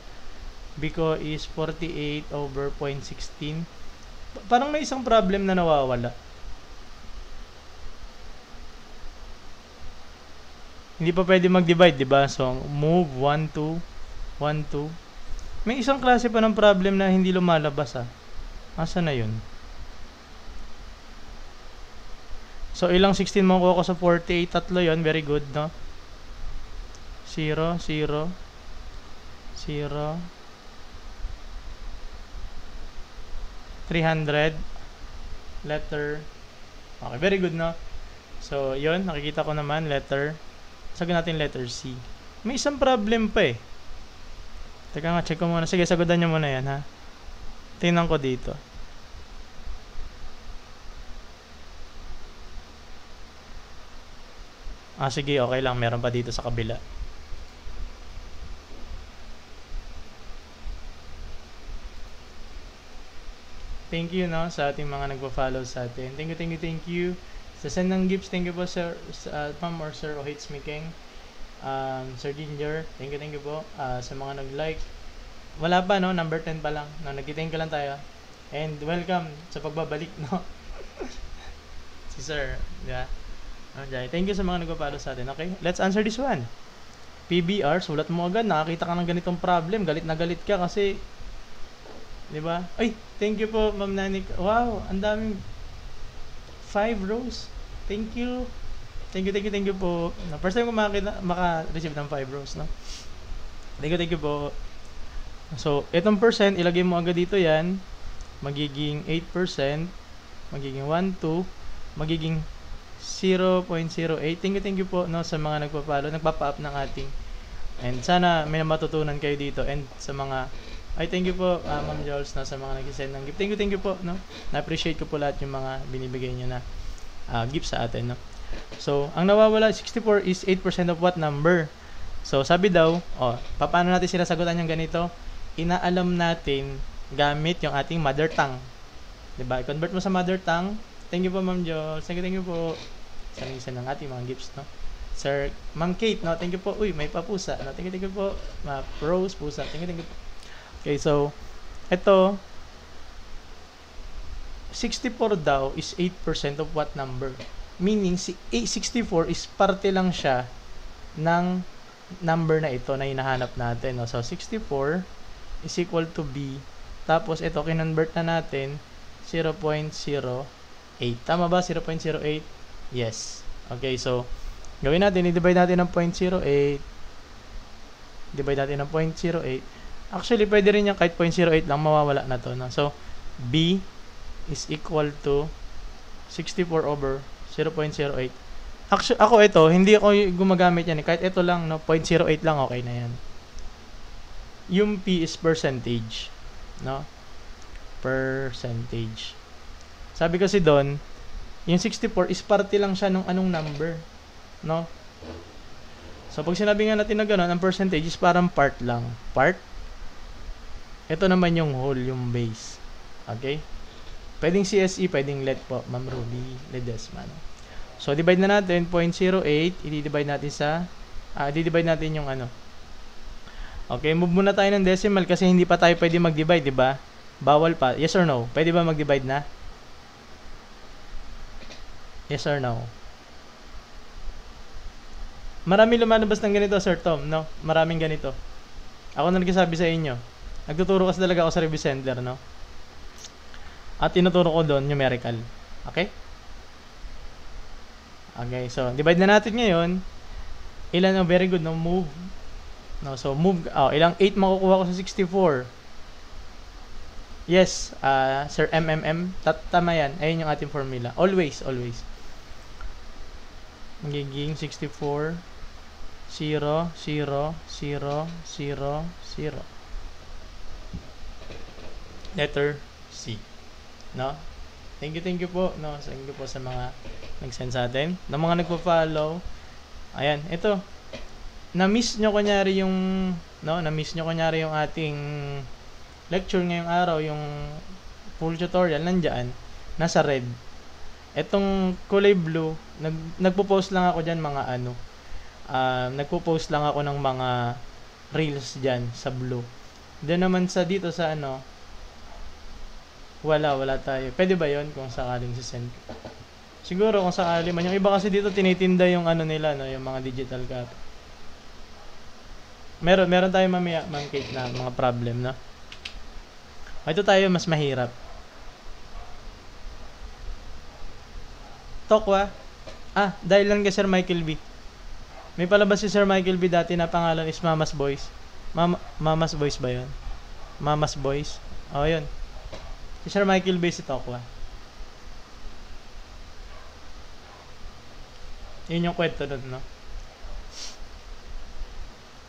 Biko is 48 over 0.16. Parang may isang problem na nawawala. Hindi pa pwede mag-divide, di ba? So, move 1, 2, 1, 2. May isang klase pa ng problem na hindi lumalabas, ah. Asa na yun? So, ilang 16 makukuha ko sa 48? Tatlo yun. Very good, no? 0, 0, 0, 300, letter. Okay, very good, no? So, yun. Nakikita ko naman, letter. Sagutin natin letter C. May isang problem pa eh. Teka nga, check ko muna. Sige, sagutan nyo muna yan, ha? Tingnan ko dito. Sige, okay lang. Meron pa dito sa kabila. Thank you, no, sa ating mga nagpa-follow sa atin. Thank you. Sa send ng gifts, thank you po, Sir Ma'am or Sir Ohits Mikeng. Sir Ginger, thank you po. Sa mga nag-like. Wala pa, no? Number 10 pa lang. No, nag-thank lang tayo. And welcome sa pagbabalik, no? Si Sir, yeah. Okay, thank you sa mga nagpapalo sa atin. Okay, let's answer this one. PBR, sulat mo agad. Nakakita ka ng ganitong problem. Galit na galit ka kasi, di ba? Ay, thank you po, Ma'am Nanik. Wow, ang daming 5 rows. Thank you. Thank you po. First time ko maka-receive ng 5 rows, no? Thank you po. So, itong percent, ilagay mo agad dito yan. Magiging 8%. Magiging 1, 2. Magiging 0.08. Thank you po, no, sa mga nagpapa-up ng ating, and sana may matutunan kayo dito, and sa mga thank you po, Ma'am Jules, no, sa mga nag-send ng gift. Thank you po, no. Na-appreciate ko po lahat yung mga binibigay niyo na gift sa atin, no. So, ang nawawala 64 is 8% of what number? So, sabi daw, paano natin sila sagutan yung ganito? Inaalam natin gamit yung ating mother tongue. 'Di ba? I-convert mo sa mother tongue. Thank you po, Ma'am Jules. Thank you po sa isa ng ating mga gifts, no. Sir Ma'am Kate, no, thank you po. Uy, may papusa, no. Thank you po. Rose pusa. Thank you po. Okay, so ito 64 daw is 8% of what number? Meaning si 64 is parte lang siya ng number na ito na hinahanap natin, no. So 64 is equal to B. Tapos ito kinonvert na natin 0.08. Tama ba? 0.08? Yes. Okay, so gawin natin, i-divide natin ng 0.08. Divide natin ng 0.08. Actually, pwede rin yung kahit 0.08 lang, mawawala na to, no? So, B is equal to 64 over 0.08. Actually, ako ito, hindi ako gumagamit yan. Kahit ito lang, no? 0.08 lang, okay na yan. Yung P is percentage, no? Percentage. Sabi kasi doon, yung 64 is parte lang siya ng anong number, no? So, pag sinabi nga natin na gano'n, ang percentage is parang part lang. Part. Ito naman yung whole, yung base. Okay? Pwedeng CSE, pwedeng let po, Ma'am Ruby Ledesma, no? So, divide na natin, 0.08, i-divide natin sa, i-divide natin yung ano. Okay, move muna tayo ng decimal kasi hindi pa tayo pwede mag-divide, di ba? Bawal pa. Yes or no? Pwede ba mag-divide na? Yes or no? Marami lumalabas ng ganito, Sir Tom, no? Maraming ganito. Ako na nagsasabi sa inyo. Nagtuturo kasi talaga ako sa review center, no? At tinuturo ko doon numerical. Okay? Okay, so divide na natin ngayon. Ilan ang very good, no? Move. No, so move, ilang 8 makukuha ko sa 64? Yes, Sir MMM, tama yan. Ayun yung ating formula. Always. magiging 64, 0, 0, 0, 0, 0. Letter C. No? Thank you po. No? Thank you po sa mga nag-send sa atin. Na mga nagpo-follow. Ayan, ito. Na-miss nyo kunyari yung yung ating lecture ngayong araw, yung full tutorial nandiyan, nasa red. Etong kulay blue, nagpo-post lang ako diyan mga nagpo-post lang ako ng mga reels diyan sa blue. Then naman sa dito sa wala tayo. Pwede ba 'yon kung sakaling si-send? Siguro kung sakali man. Yung iba kasi dito tinitinda yung nila, no, yung mga digital copy. Meron tayo mamaya, Ma'am Kate, na mga problem, no? Ito tayo mas mahirap. Tokwa. Dahil lang kay Sir Michael B. May palabas si Sir Michael B dati na pangalan is Mama's Boys. Mama's Boys ba 'yon? Mama's Boys. Oh, 'yun. Si Sir Michael B si Tokwa. Yun yung kwento nun, no?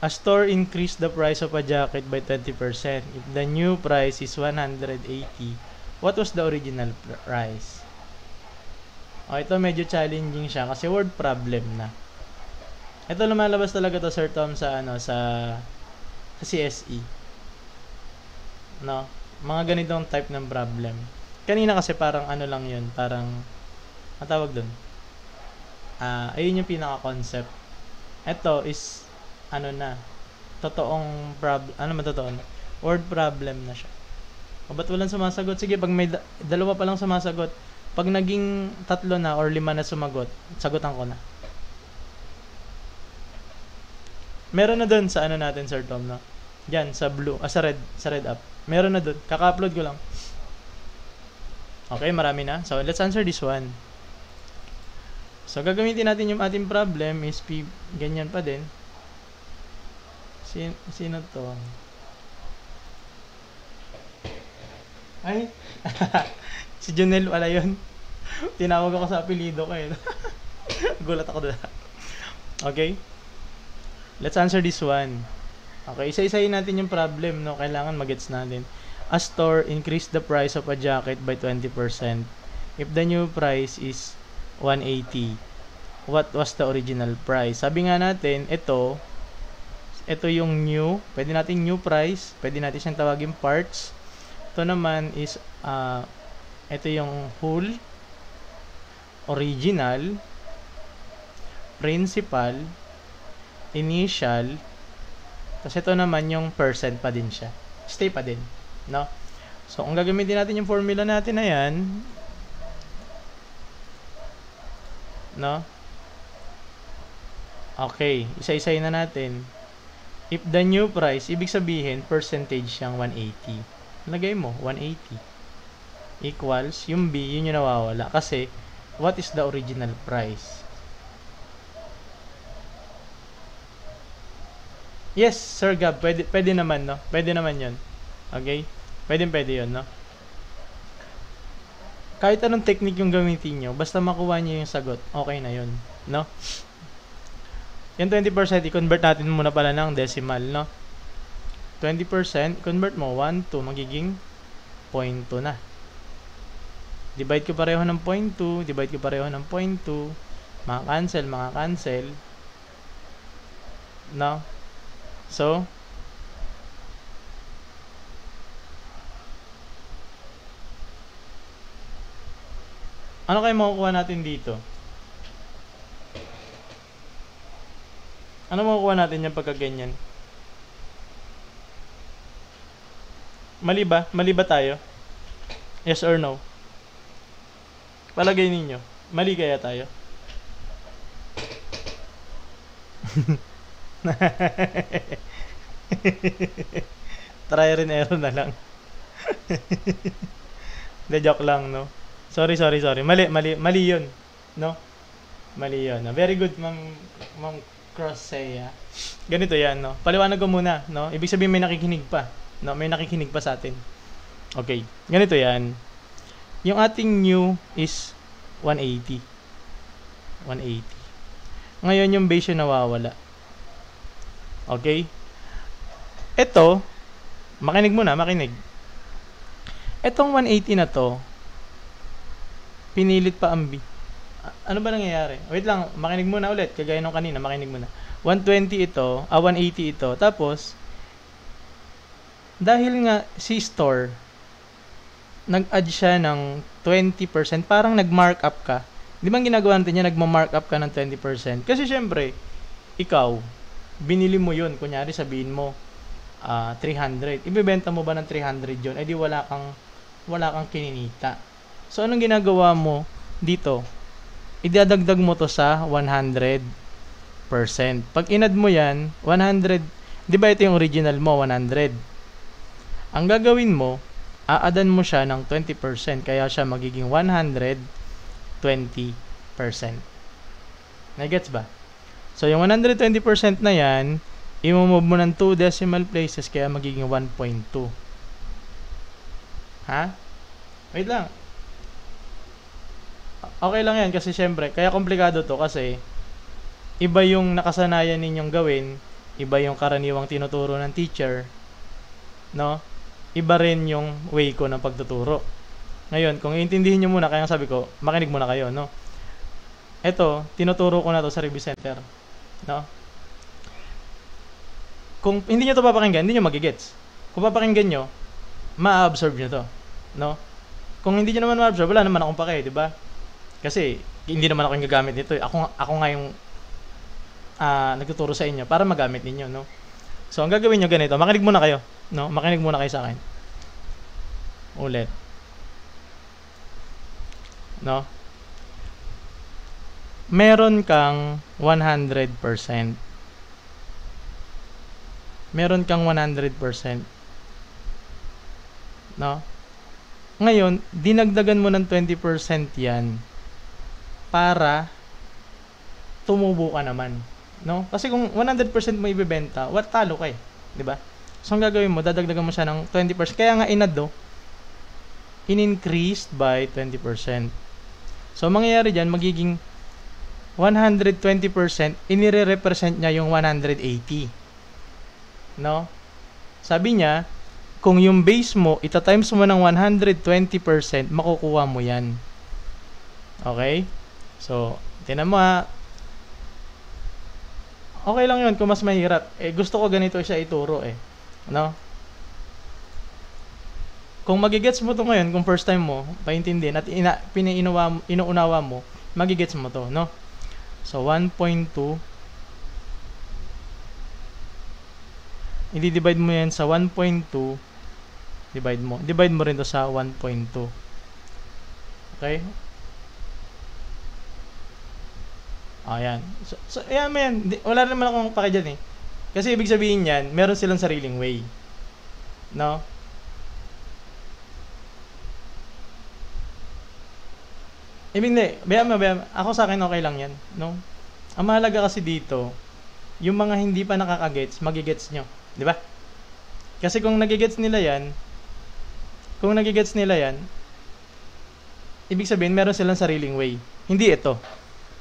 A store increased the price of a jacket by 20%. If the new price is 180, what was the original price? Ito medyo challenging siya kasi word problem na. Ito lumalabas talaga to, Sir Tom, sa CSE. No? Mga ganitong type ng problem. Kanina kasi parang lang yun, parang tawag dun. Ayun yung pinaka-concept. Ito is totoong word problem na siya. Ba't walang sumasagot? Sige, pag may dalawa pa lang sumasagot, pag naging 3 na or 5 na sumagot, sagutan ko na. Meron na dun sa natin, Sir Tom, no? Diyan, sa blue, sa red app. Meron na dun. Kaka-upload ko lang. Okay, marami na. So, let's answer this one. So, gagamitin natin yung ating problem is ganyan pa din. Sino to? Ay! Si Junel wala yun. Tinawag ako sa apelido ko eh. Gulat ako doon. Okay? Let's answer this one. Okay, isa-isahin natin yung problem, no? Kailangan magets natin. A store increased the price of a jacket by 20%. If the new price is 180, what was the original price? Sabi nga natin, ito yung new, pwede natin new price, pwede natin siyang tawagin parts. Ito naman is ito yung whole, original, principal, initial, tapos ito naman yung percent pa din siya. Stay pa din, no? So, kung gagamitin natin yung formula natin na yan, no? Okay, isa-isayin na natin. If the new price, ibig sabihin, percentage siyang 180. Lagay mo, 180. Equals, yung B, yun yung nawawala. Kasi, what is the original price? Yes, Sir Gab, pwede naman, no? Pwede naman yun. Okay? Pwede yun, no? Kahit anong technique yung gamitin nyo, basta makuha nyo yung sagot, okay na yun, no? Yung 20%, i-convert natin muna pala ng decimal, no? 20%, convert mo, 1, 2, magiging 0.2 na. Divide ko pareho ng 0.2, divide ko pareho ng 0.2, mga-cancel, no? So, ano kayo makukuha natin dito? Ano makukuha natin yung pagkaganyan? Mali ba? Mali ba tayo? Yes or no? Palagay ninyo. Mali kaya tayo? Try and error na lang. De joke lang, no? Sorry. Mali yun. No? Mali yun. Very good, Ma'am Crossea. Ganito yan, no? Paliwanag ko muna, no? Ibig sabihin may nakikinig pa. No? May nakikinig pa sa atin. Okay. Ganito yan. Yung ating new is 180. Ngayon yung base yung nawawala. Okay? Ito, makinig muna, makinig. Etong 180 na to, pinilit pa ang B. Ano ba nangyayari? Wait lang, makinig muna ulit. Kagaya nung kanina, makinig muna. 120 ito, 180 ito. Tapos, dahil nga si store, nag-add siya ng 20%, parang nag-markup ka. Di ba ang ginagawa natin niya, nagma-markup ka ng 20%? Kasi syempre, ikaw, binili mo yun. Kunyari, sabihin mo, 300. Ibebenta mo ba ng 300 yun? Eh di wala kang kininita. So, anong ginagawa mo dito? Idadagdag mo to sa 100%. Pag inad mo yan, 100, di ba ito yung original mo, 100. Ang gagawin mo, aadan mo siya ng 20%, kaya siya magiging 120%. Nagets ba? So, yung 120% na yan, i-move mo ng 2 decimal places, kaya magiging 1.2. Ha? Wait lang. Okay lang yan kasi syempre, kaya komplikado to kasi iba yung nakasanayan ninyong gawin, iba yung karaniwang tinuturo ng teacher, no? Iba rin yung way ko ng pagtuturo. Ngayon, kung iintindihin nyo muna, kaya sabi ko, makinig muna kayo, no? Ito, tinuturo ko na to sa review center, no? Kung hindi nyo to papakinggan, hindi nyo magigets. Kung papakinggan nyo, ma-absorb nyo to, no? Kung hindi nyo naman ma-absorb, wala naman akong pake, di ba? Kasi, hindi naman ako yung gagamit nito. Ako nga yung nagtuturo sa inyo para magamit ninyo, no? So, ang gagawin nyo ganito, makinig muna kayo, no? Makinig muna kayo sa akin. Ulit. No? Meron kang 100%. Meron kang 100%. No? Ngayon, dinagdagan mo ng 20% yan para tumubo ka naman. No? Kasi kung 100% mo ibebenta, talo ka eh. Diba? So, ang gagawin mo, dadagdagan mo siya ng 20%. Kaya nga inad do, in-increased by 20%. So, mangyayari dyan, magiging 120%, inire-represent niya yung 180. No? Sabi niya, kung yung base mo, ita-times mo ng 120%, makukuha mo yan. Okay? So, tinan mo ha. Okay lang yun kung mas mahirap. Eh, gusto ko ganito siya ituro eh. No? Kung magigets mo to ngayon, kung first time mo, paintindihan at inuunawa mo, magigets mo to, no? So, 1.2. I-divide mo yan sa 1.2. Divide mo rin to sa 1.2. Okay? Ayan. So, ayan mo yan. Wala naman akong pake dyan eh. Kasi ibig sabihin yan, meron silang sariling way. No? Hindi. Bayaan mo. Ako sa akin okay lang yan. No? Ang mahalaga kasi dito, yung mga hindi pa nakakagets, magigets nyo. Di ba? Kasi kung nagigets nila yan, ibig sabihin, meron silang sariling way. Hindi ito.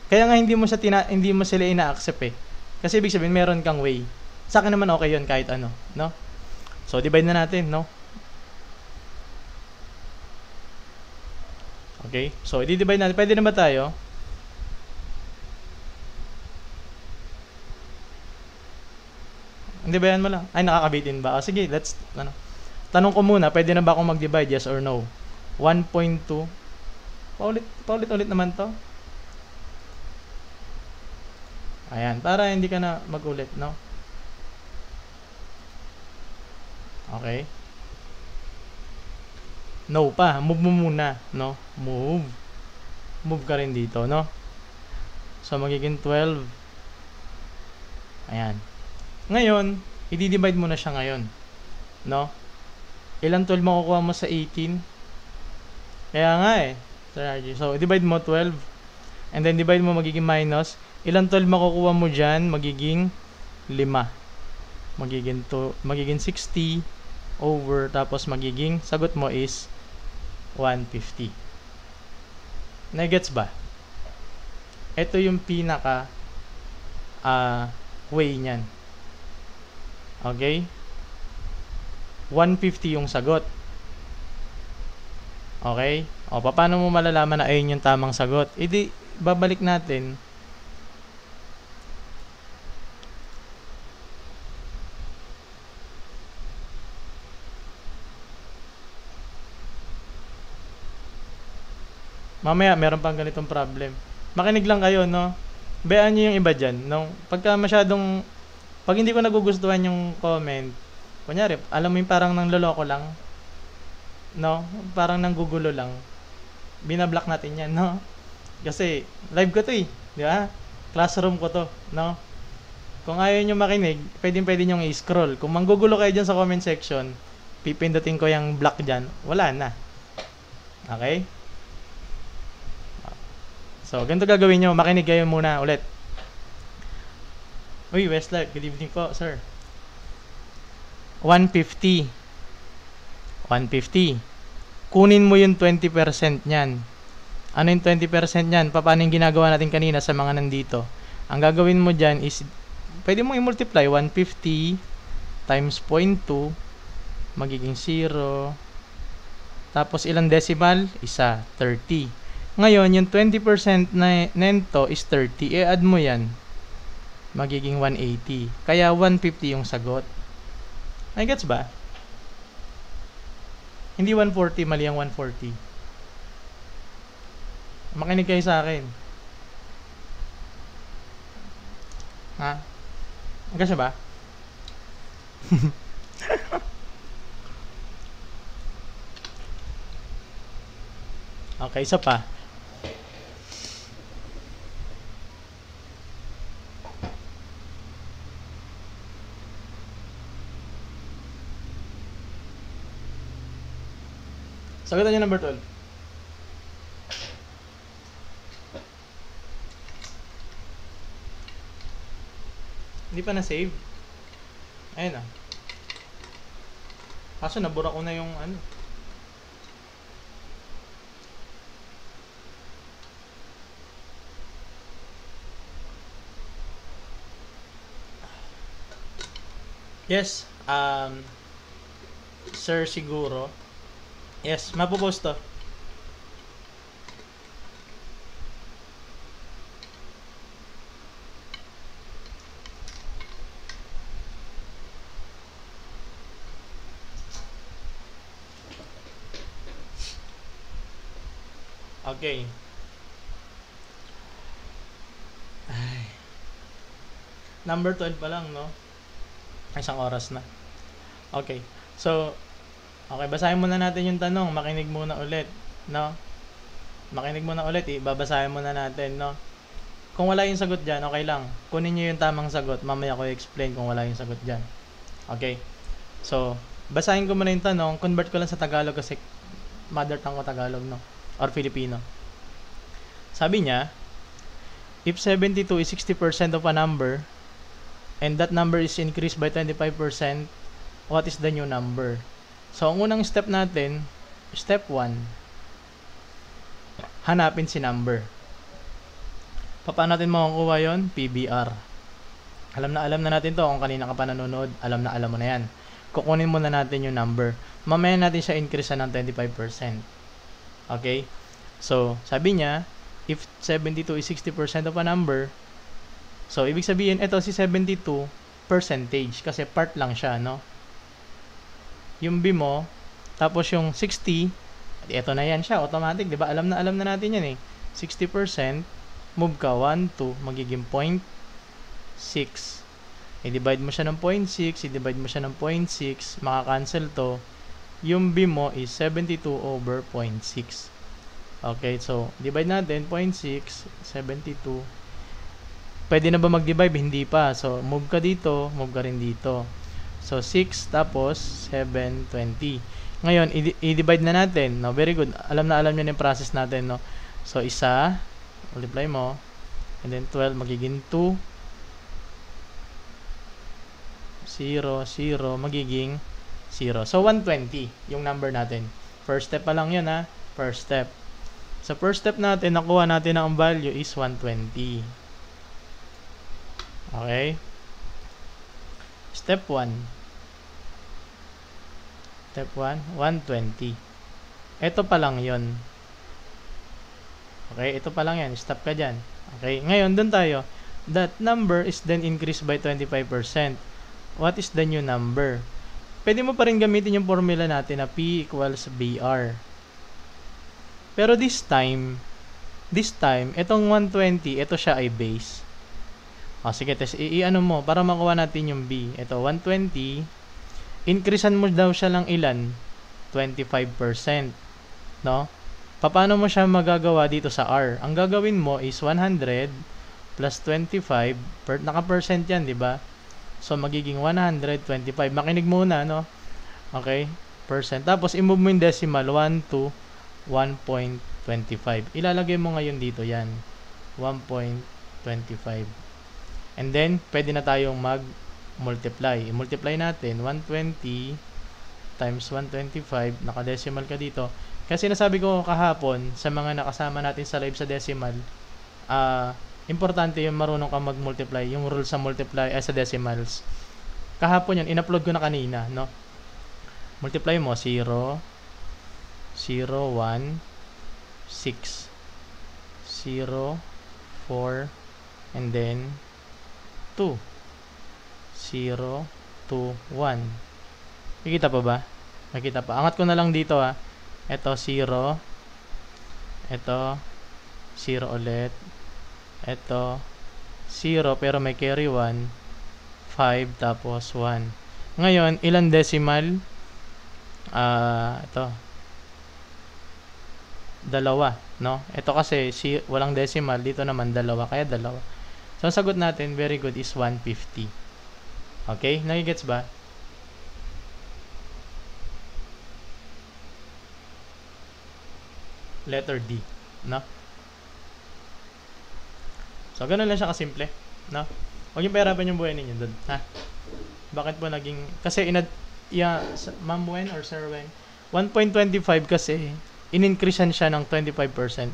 Kaya nga hindi mo sila ina-accept eh. Kasi ibig sabihin, meron kang way. Sa akin naman okay yun kahit ano. No? So, divide na natin, no? Okay? So, i-divide natin. Pwede na ba tayo? Dividean mo lang. Ay, nakakabitin ba? Sige, let's, tanong ko muna, pwede na ba akong mag-divide? Yes or no? 1.2. Paulit-ulit naman to. Ayan, para hindi ka na magulit, no? Okay. No pa, move mo muna, no? Move ka rin dito, no? So, magiging 12. Ayan. Ngayon, i-divide mo na siya ngayon, no? Ilang 12 makukuha mo sa 18? Kaya nga eh. So, divide mo 12. And then, divide mo magiging minus. Ilang 12 makukuha mo dyan? Magiging 5. Magiging 60 over, tapos magiging, sagot mo is 150. Nagets ba? Ito yung pinaka way niyan. Okay? 150 yung sagot. Okay? O, paano mo malalaman na ayun yung tamang sagot? Idi, babalik natin. Mamaya, meron pang ganitong problem. Makinig lang kayo, no? Bayaan nyo yung iba dyan. No? Pagka masyadong, pag hindi ko nagugustuhan yung comment, kunyari, alam mo yung parang nang loloko lang, no? Parang nang gugulo lang, binablock natin yan, no? Kasi, live ko to eh, di ba? Classroom ko to, no? Kung ayaw nyo makinig, pwede nyo i-scroll. Kung manggugulo kayo dyan sa comment section, pipindutin ko yung block dyan, wala na. Okay? So, ganito gagawin nyo. Makinig kayo muna ulit. Uy, Westlife. Good evening po, sir. 150. 150. Kunin mo yung 20% nyan. Ano yung 20% nyan? Paano yung ginagawa natin kanina sa mga nandito? Ang gagawin mo dyan is, pwede mo i-multiply 150 times 0.2 magiging 0. Tapos ilang decimal? Isa. 30. Ngayon, yung 20% na nento is 30. I-add mo yan. Magiging 180. Kaya 150 yung sagot. Ay, gets ba? Hindi 140, mali ang 140. Makinig kayo sa akin. Ha? Gets ba? Okay, isa pa. Sagutan niyo number 12. Hindi pa na-save. Ayun ah. Kaso nabura ko na yung ano. Yes, sir siguro. Yes, mapopost to. Okay. Ay. Number 12 pa lang, no? Isang oras na. Okay. So, okay, basahin muna natin yung tanong. Makinig muna ulit, no? Makinig muna ulit, babasahin muna natin, no? Kung wala yung sagot dyan, okay lang. Kunin nyo yung tamang sagot. Mamaya ko i-explain kung wala yung sagot dyan. Okay? So, basahin ko muna yung tanong. Convert ko lang sa Tagalog kasi mother tongue ko Tagalog, no? Or Filipino. Sabi niya, if 72 is 60% of a number, and that number is increased by 25%, what is the new number? So, ang unang step natin, step 1, hanapin si number. Paano natin makukuha yon? PBR. Alam na natin to. Kung kanina ka pa nanonood, alam mo na yan. Kukunin muna natin yung number. Mamaya natin siya increase ng 25%. Okay? So, sabi niya, if 72 is 60% of a number, so, ibig sabihin, ito si 72 percentage kasi part lang siya, no? Yung B mo, tapos yung 60, ito na yan siya, automatic, di ba? Alam na natin yan eh. 60%, move ka, 1, 2, magiging 0.6. I-divide mo siya ng 0.6, i-divide mo siya ng 0.6, maka-cancel to. Yung B mo is 72 over 0.6. Okay, so, divide natin, 0.6, 72. Pwede na ba mag-divide? Hindi pa. So, move ka dito, move ka rin dito. So, 6 tapos 7, 20. Ngayon, i-divide na natin. No? Very good. Alam nyo na yung process natin. No? So, isa, multiply mo. And then, 12, magiging 2. 0, 0, magiging 0. So, 120 yung number natin. First step pa lang yun, ha? First step. Sa first step natin, nakuha natin ang value is 120. Okay? Step 1. Step 1, 120. Ito pa lang yon. Okay, ito pa lang yan. Stop ka dyan. Okay, ngayon, dun tayo. That number is then increased by 25%. What is the new number? Pwede mo pa rin gamitin yung formula natin na P equals BR. Pero this time, itong 120, ito siya ay base. O, sige, i-ano mo, para makuha natin yung B. Ito, 120, increasean mo daw siya lang ilan? 25%. No? Paano mo siya magagawa dito sa R? Ang gagawin mo is 100 plus 25, naka-percent yan, di ba? So, magiging 125. Makinig muna, no? Okay? Percent. Tapos, i-move mo yung decimal, 1 to 1.25. Ilalagay mo ngayon dito yan. 1.25. And then, pwede na tayong mag-multiply. I-multiply natin, 120 times 125, naka-decimal ka dito. Kasi nasabi ko kahapon, sa mga nakasama natin sa live sa decimal, importante yung marunong ka mag-multiply, yung rule sa multiply sa decimals. Kahapon yun, in-upload ko na kanina, no? Multiply mo, 0, 0, 1, 6, 0, 4, and then 2, 0, 2, 1. Nakikita pa ba? Nakikita pa. Angat ko na lang dito, ha. Ito, 0. Ito, 0 ulit. Ito, 0, pero may carry 1. 5, tapos 1. Ngayon, ilan decimal? Ito. 2, no? Ito kasi, walang decimal. Dito naman, 2. Kaya 2. So, ang sagot natin, very good, is 150. Okay? Nagigets ba? Letter D, no? So, ganun lang siya kasimple, no? Huwag yung pahirapan yung buhay ninyo doon, ha? Bakit po naging, kasi Ma'am Wen or Sir Wen, 1.25 kasi, in-increasean siya ng 25%.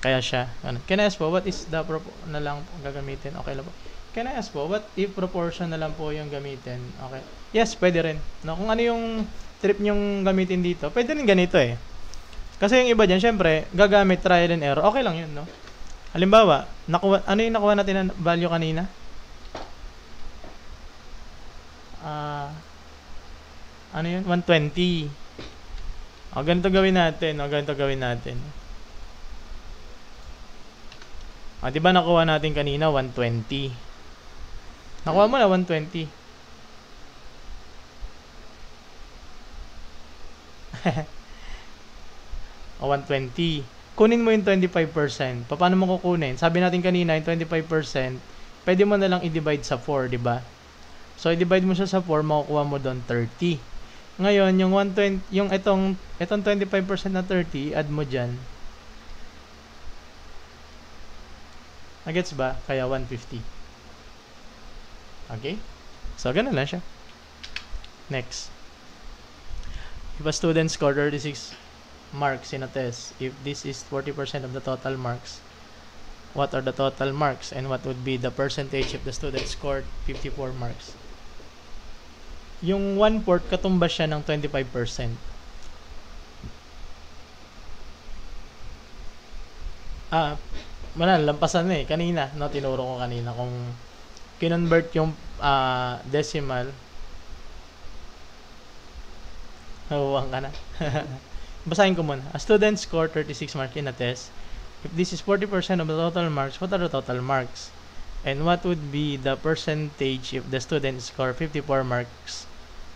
Kaya siya, ano. Can I ask po, what is the na lang gagamitin? Okay lang po. Can I ask po, what if proportion na lang po yung gamitin? Okay. Yes, pwede rin. No? Kung ano yung trip nyong gamitin dito, pwede rin ganito eh. Kasi yung iba dyan, syempre, gagamit trial and error. Okay lang yun, no? Halimbawa, ano yung nakuha natin na value kanina? Ano yun? 120. O, ganito gawin natin. O, diba nakuha natin kanina 120. Nakuha mo na 120. O, 120. Kunin mo yung 25%. Paano mo kukunin? Sabi natin kanina, yung 25%, pwede mo na lang i-divide sa 4, di ba? So, i-divide mo siya sa 4, makukuha mo doon 30. Ngayon, yung 120, itong 25% na 30, add mo dyan. Nagets ba? Kaya 150. Okay? So, ganun lang siya. Next. If a student scored 36 marks in a test, if this is 40% of the total marks, what are the total marks and what would be the percentage if the student scored 54 marks? Yung 1/4 katumbas siya ng 25%. Wala, lampasan na eh kanina, no? Tinuro ko kanina kung kinonvert yung decimal, huwag ka na. Basahin ko muna. A student scored 36 marks in a test. If this is 40% of the total marks, what are the total marks? And what would be the percentage if the student scored 54 marks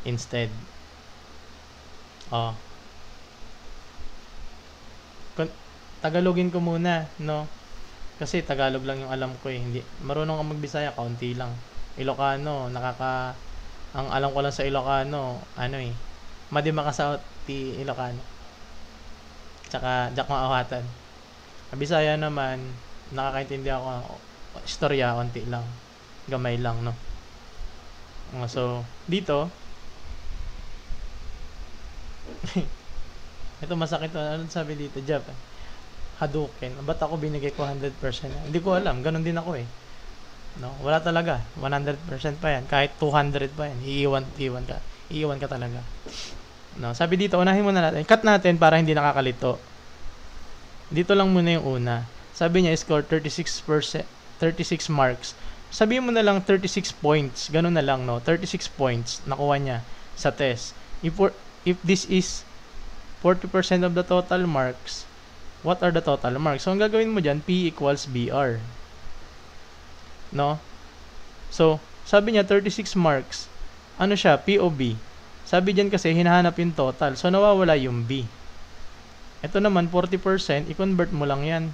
instead? Oh. Tagalogin ko muna, no? Kasi Tagalog lang yung alam ko eh. Hindi, marunong ka magbisaya, kaunti lang. Ilocano, ang alam ko lang sa Ilocano, ano eh, madi makasaot ti Ilocano. Tsaka Jack Maawatan. Bisaya naman, nakakaintindi ako istorya, konti lang. Gamay lang, no? So, dito, ito masakit. Ano sabi dito, Jeff? Hadouken. Ba't ako binigay ko 100%? Hindi ko alam. Ganon din ako eh. No, wala talaga. 100% pa yan. Kahit 200 pa yan. Iiwan ka talaga. No, sabi dito, unahin muna natin. Cut natin para hindi nakakalito. Dito lang muna yung una. Sabi niya, score 36%, 36 marks. Sabihin mo na lang 36 points. Ganun na lang, no? 36 points nakuha niya sa test. If this is 40% of the total marks, what are the total marks? So, ang gagawin mo dyan, P equals BR. No? So, sabi niya 36 marks. Ano siya? P o B. Sabi diyan kasi hinahanap yung total. So, nawawala yung B. Ito naman 40%, i-convert mo lang 'yan.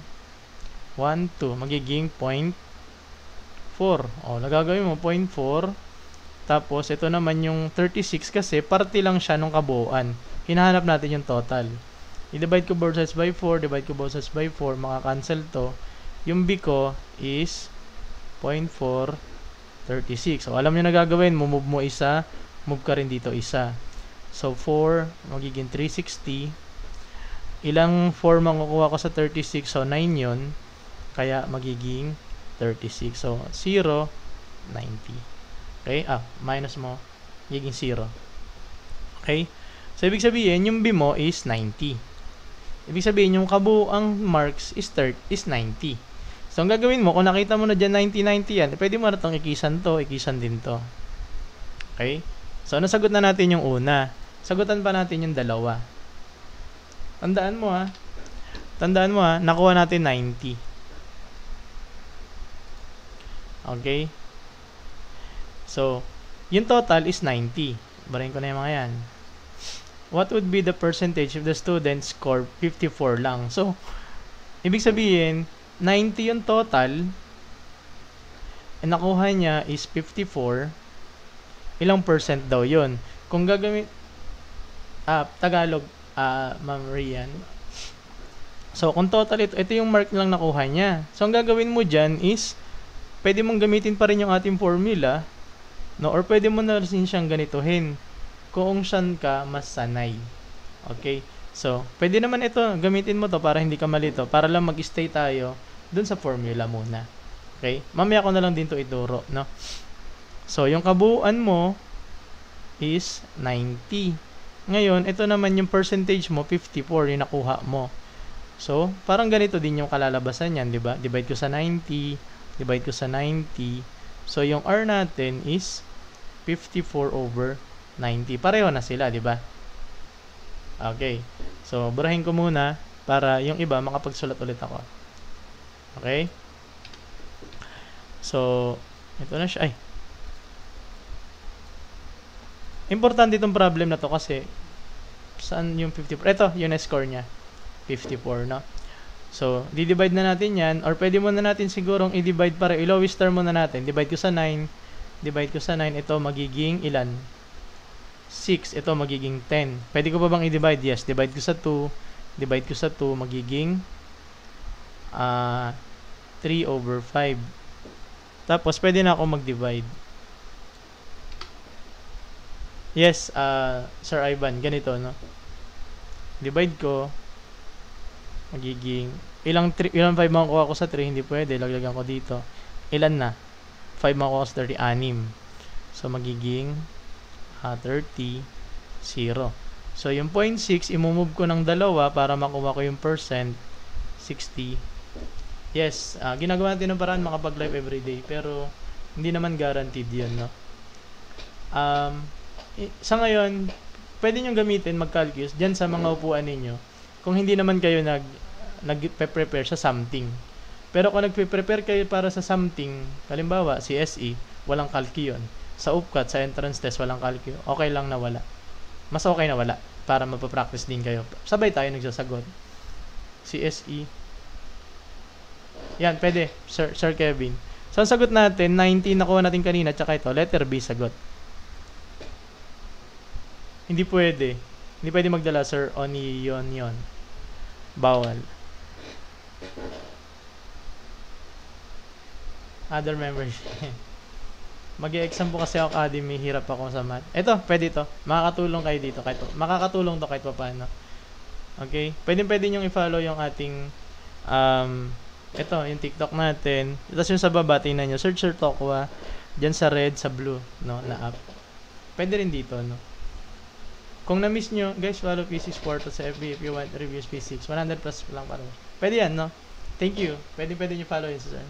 1 2 magiging 0.4. Oh, nagagawin mo 0.4. Tapos ito naman yung 36 kasi parte lang siya nung kabuuan. Hinahanap natin yung total. I-divide ko both sides by 4, divide ko both sides by 4, maka-cancel to. Yung B ko is 0.436. So, alam nyo na gagawin. Move mo isa. Move ka rin dito isa. So, 4. Magiging 360. Ilang 4 makukuha ko sa 36? So, 9 yun. Kaya, magiging 36. So, 0, 90. Okay? Minus mo. Magiging 0. Okay? So, ibig sabihin, yung B mo is 90. Ibig sabihin, yung kabuuang marks is 90. So, ang gagawin mo, kung nakita mo na dyan 90-90 yan, pwede mo na itong ikisan to, ikisan din to. Okay? So, nasagot na natin yung una. Sagutan pa natin yung dalawa. Tandaan mo ha, nakuha natin 90. Okay? So, yung total is 90. Barayin ko na yung mga yan. What would be the percentage if the student scored 54 lang? So, ibig sabihin, 90 yung total, nakuha niya is 54, ilang percent daw yun? Kung gagamit, Tagalog, Ma'am Rian. So, kung total ito yung mark lang nakuha niya. So, ang gagawin mo dyan is, pwede mong gamitin pa rin yung ating formula, no? Or pwede mo na rin siyang ganituhin, kung saan ka mas sanay. Okay? So, pwede naman ito, gamitin mo to para hindi ka malito, para lang mag-stay tayo dun sa formula muna. Okay? Mamaya ko na lang din to ituro, no? So, yung kabuuan mo is 90. Ngayon, ito naman yung percentage mo, 54, yung nakuha mo. So, parang ganito din yung kalalabasan yan, di ba? Divide ko sa 90, divide ko sa 90. So, yung R natin is 54 over 90. Pareho na sila, di ba? Okay. So, burahin ko muna para yung iba makapagsulat ulit ako. Okay? So, ito na siya. Importante itong problem na to kasi saan yung 54? Ito, yung score niya. 54, no? So, di-divide na natin yan or pwede mo na natin sigurong i-divide para i-lowest term muna natin. Divide ko sa 9. Divide ko sa 9. Ito magiging ilan? 6. Ito magiging 10. Pwede ko pa bang i-divide? Yes. Divide ko sa 2. Divide ko sa 2. Magiging 3 over 5. Tapos, pwede na ako mag-divide. Yes, Sir Ivan. Ganito, no? Divide ko. Magiging ilang 5 makukuha ko sa 3? Hindi pwede. Laglagan ko dito. Ilan na? 5 makukuha ko sa 30. 6. So, magiging 30, 0. So, yung 0.6, imumove ko ng dalawa para makuha ko yung percent, 60. Yes, ginagawa natin ng paraan makapag-live everyday, pero hindi naman guaranteed yun, no? Sa ngayon, pwede nyo gamitin mag-calculus dyan sa mga upuan ninyo kung hindi naman kayo nag-prepare sa something. Pero kung nagpe-prepare kayo para sa something, halimbawa, CSE, walang calcu yun. Sa UPCAT, sa entrance test, walang calcu. Okay lang na wala. Mas okay na wala para mapapractice din kayo. Sabay tayo nagsasagot. CSE. Yan, pwede. Sir Kevin. So, ang sagot natin, 90 nakuha natin kanina, tsaka ito, letter B sagot. Hindi pwede. Hindi pwede magdala, sir, yon. Bawal. Other members. Mag-e-exam po kasi ako academy, hirap ako sa math. Ito, pwede ito. Makakatulong kayo dito. Makakatulong to kahit pa paano. Okay? Pwede nyo i-follow yung ating Ito, yung TikTok natin. Tapos yung sa baba, tingnan nyo. Search Sir Tokwa. Diyan sa red, sa blue, no, na app. Pwede rin dito, no. Kung na-miss nyo, guys, follow P6 Portal sa FB if you want reviews P6. 100 plus lang para. Pwede yan, no. Thank you. Pwede nyo follow yun, sir.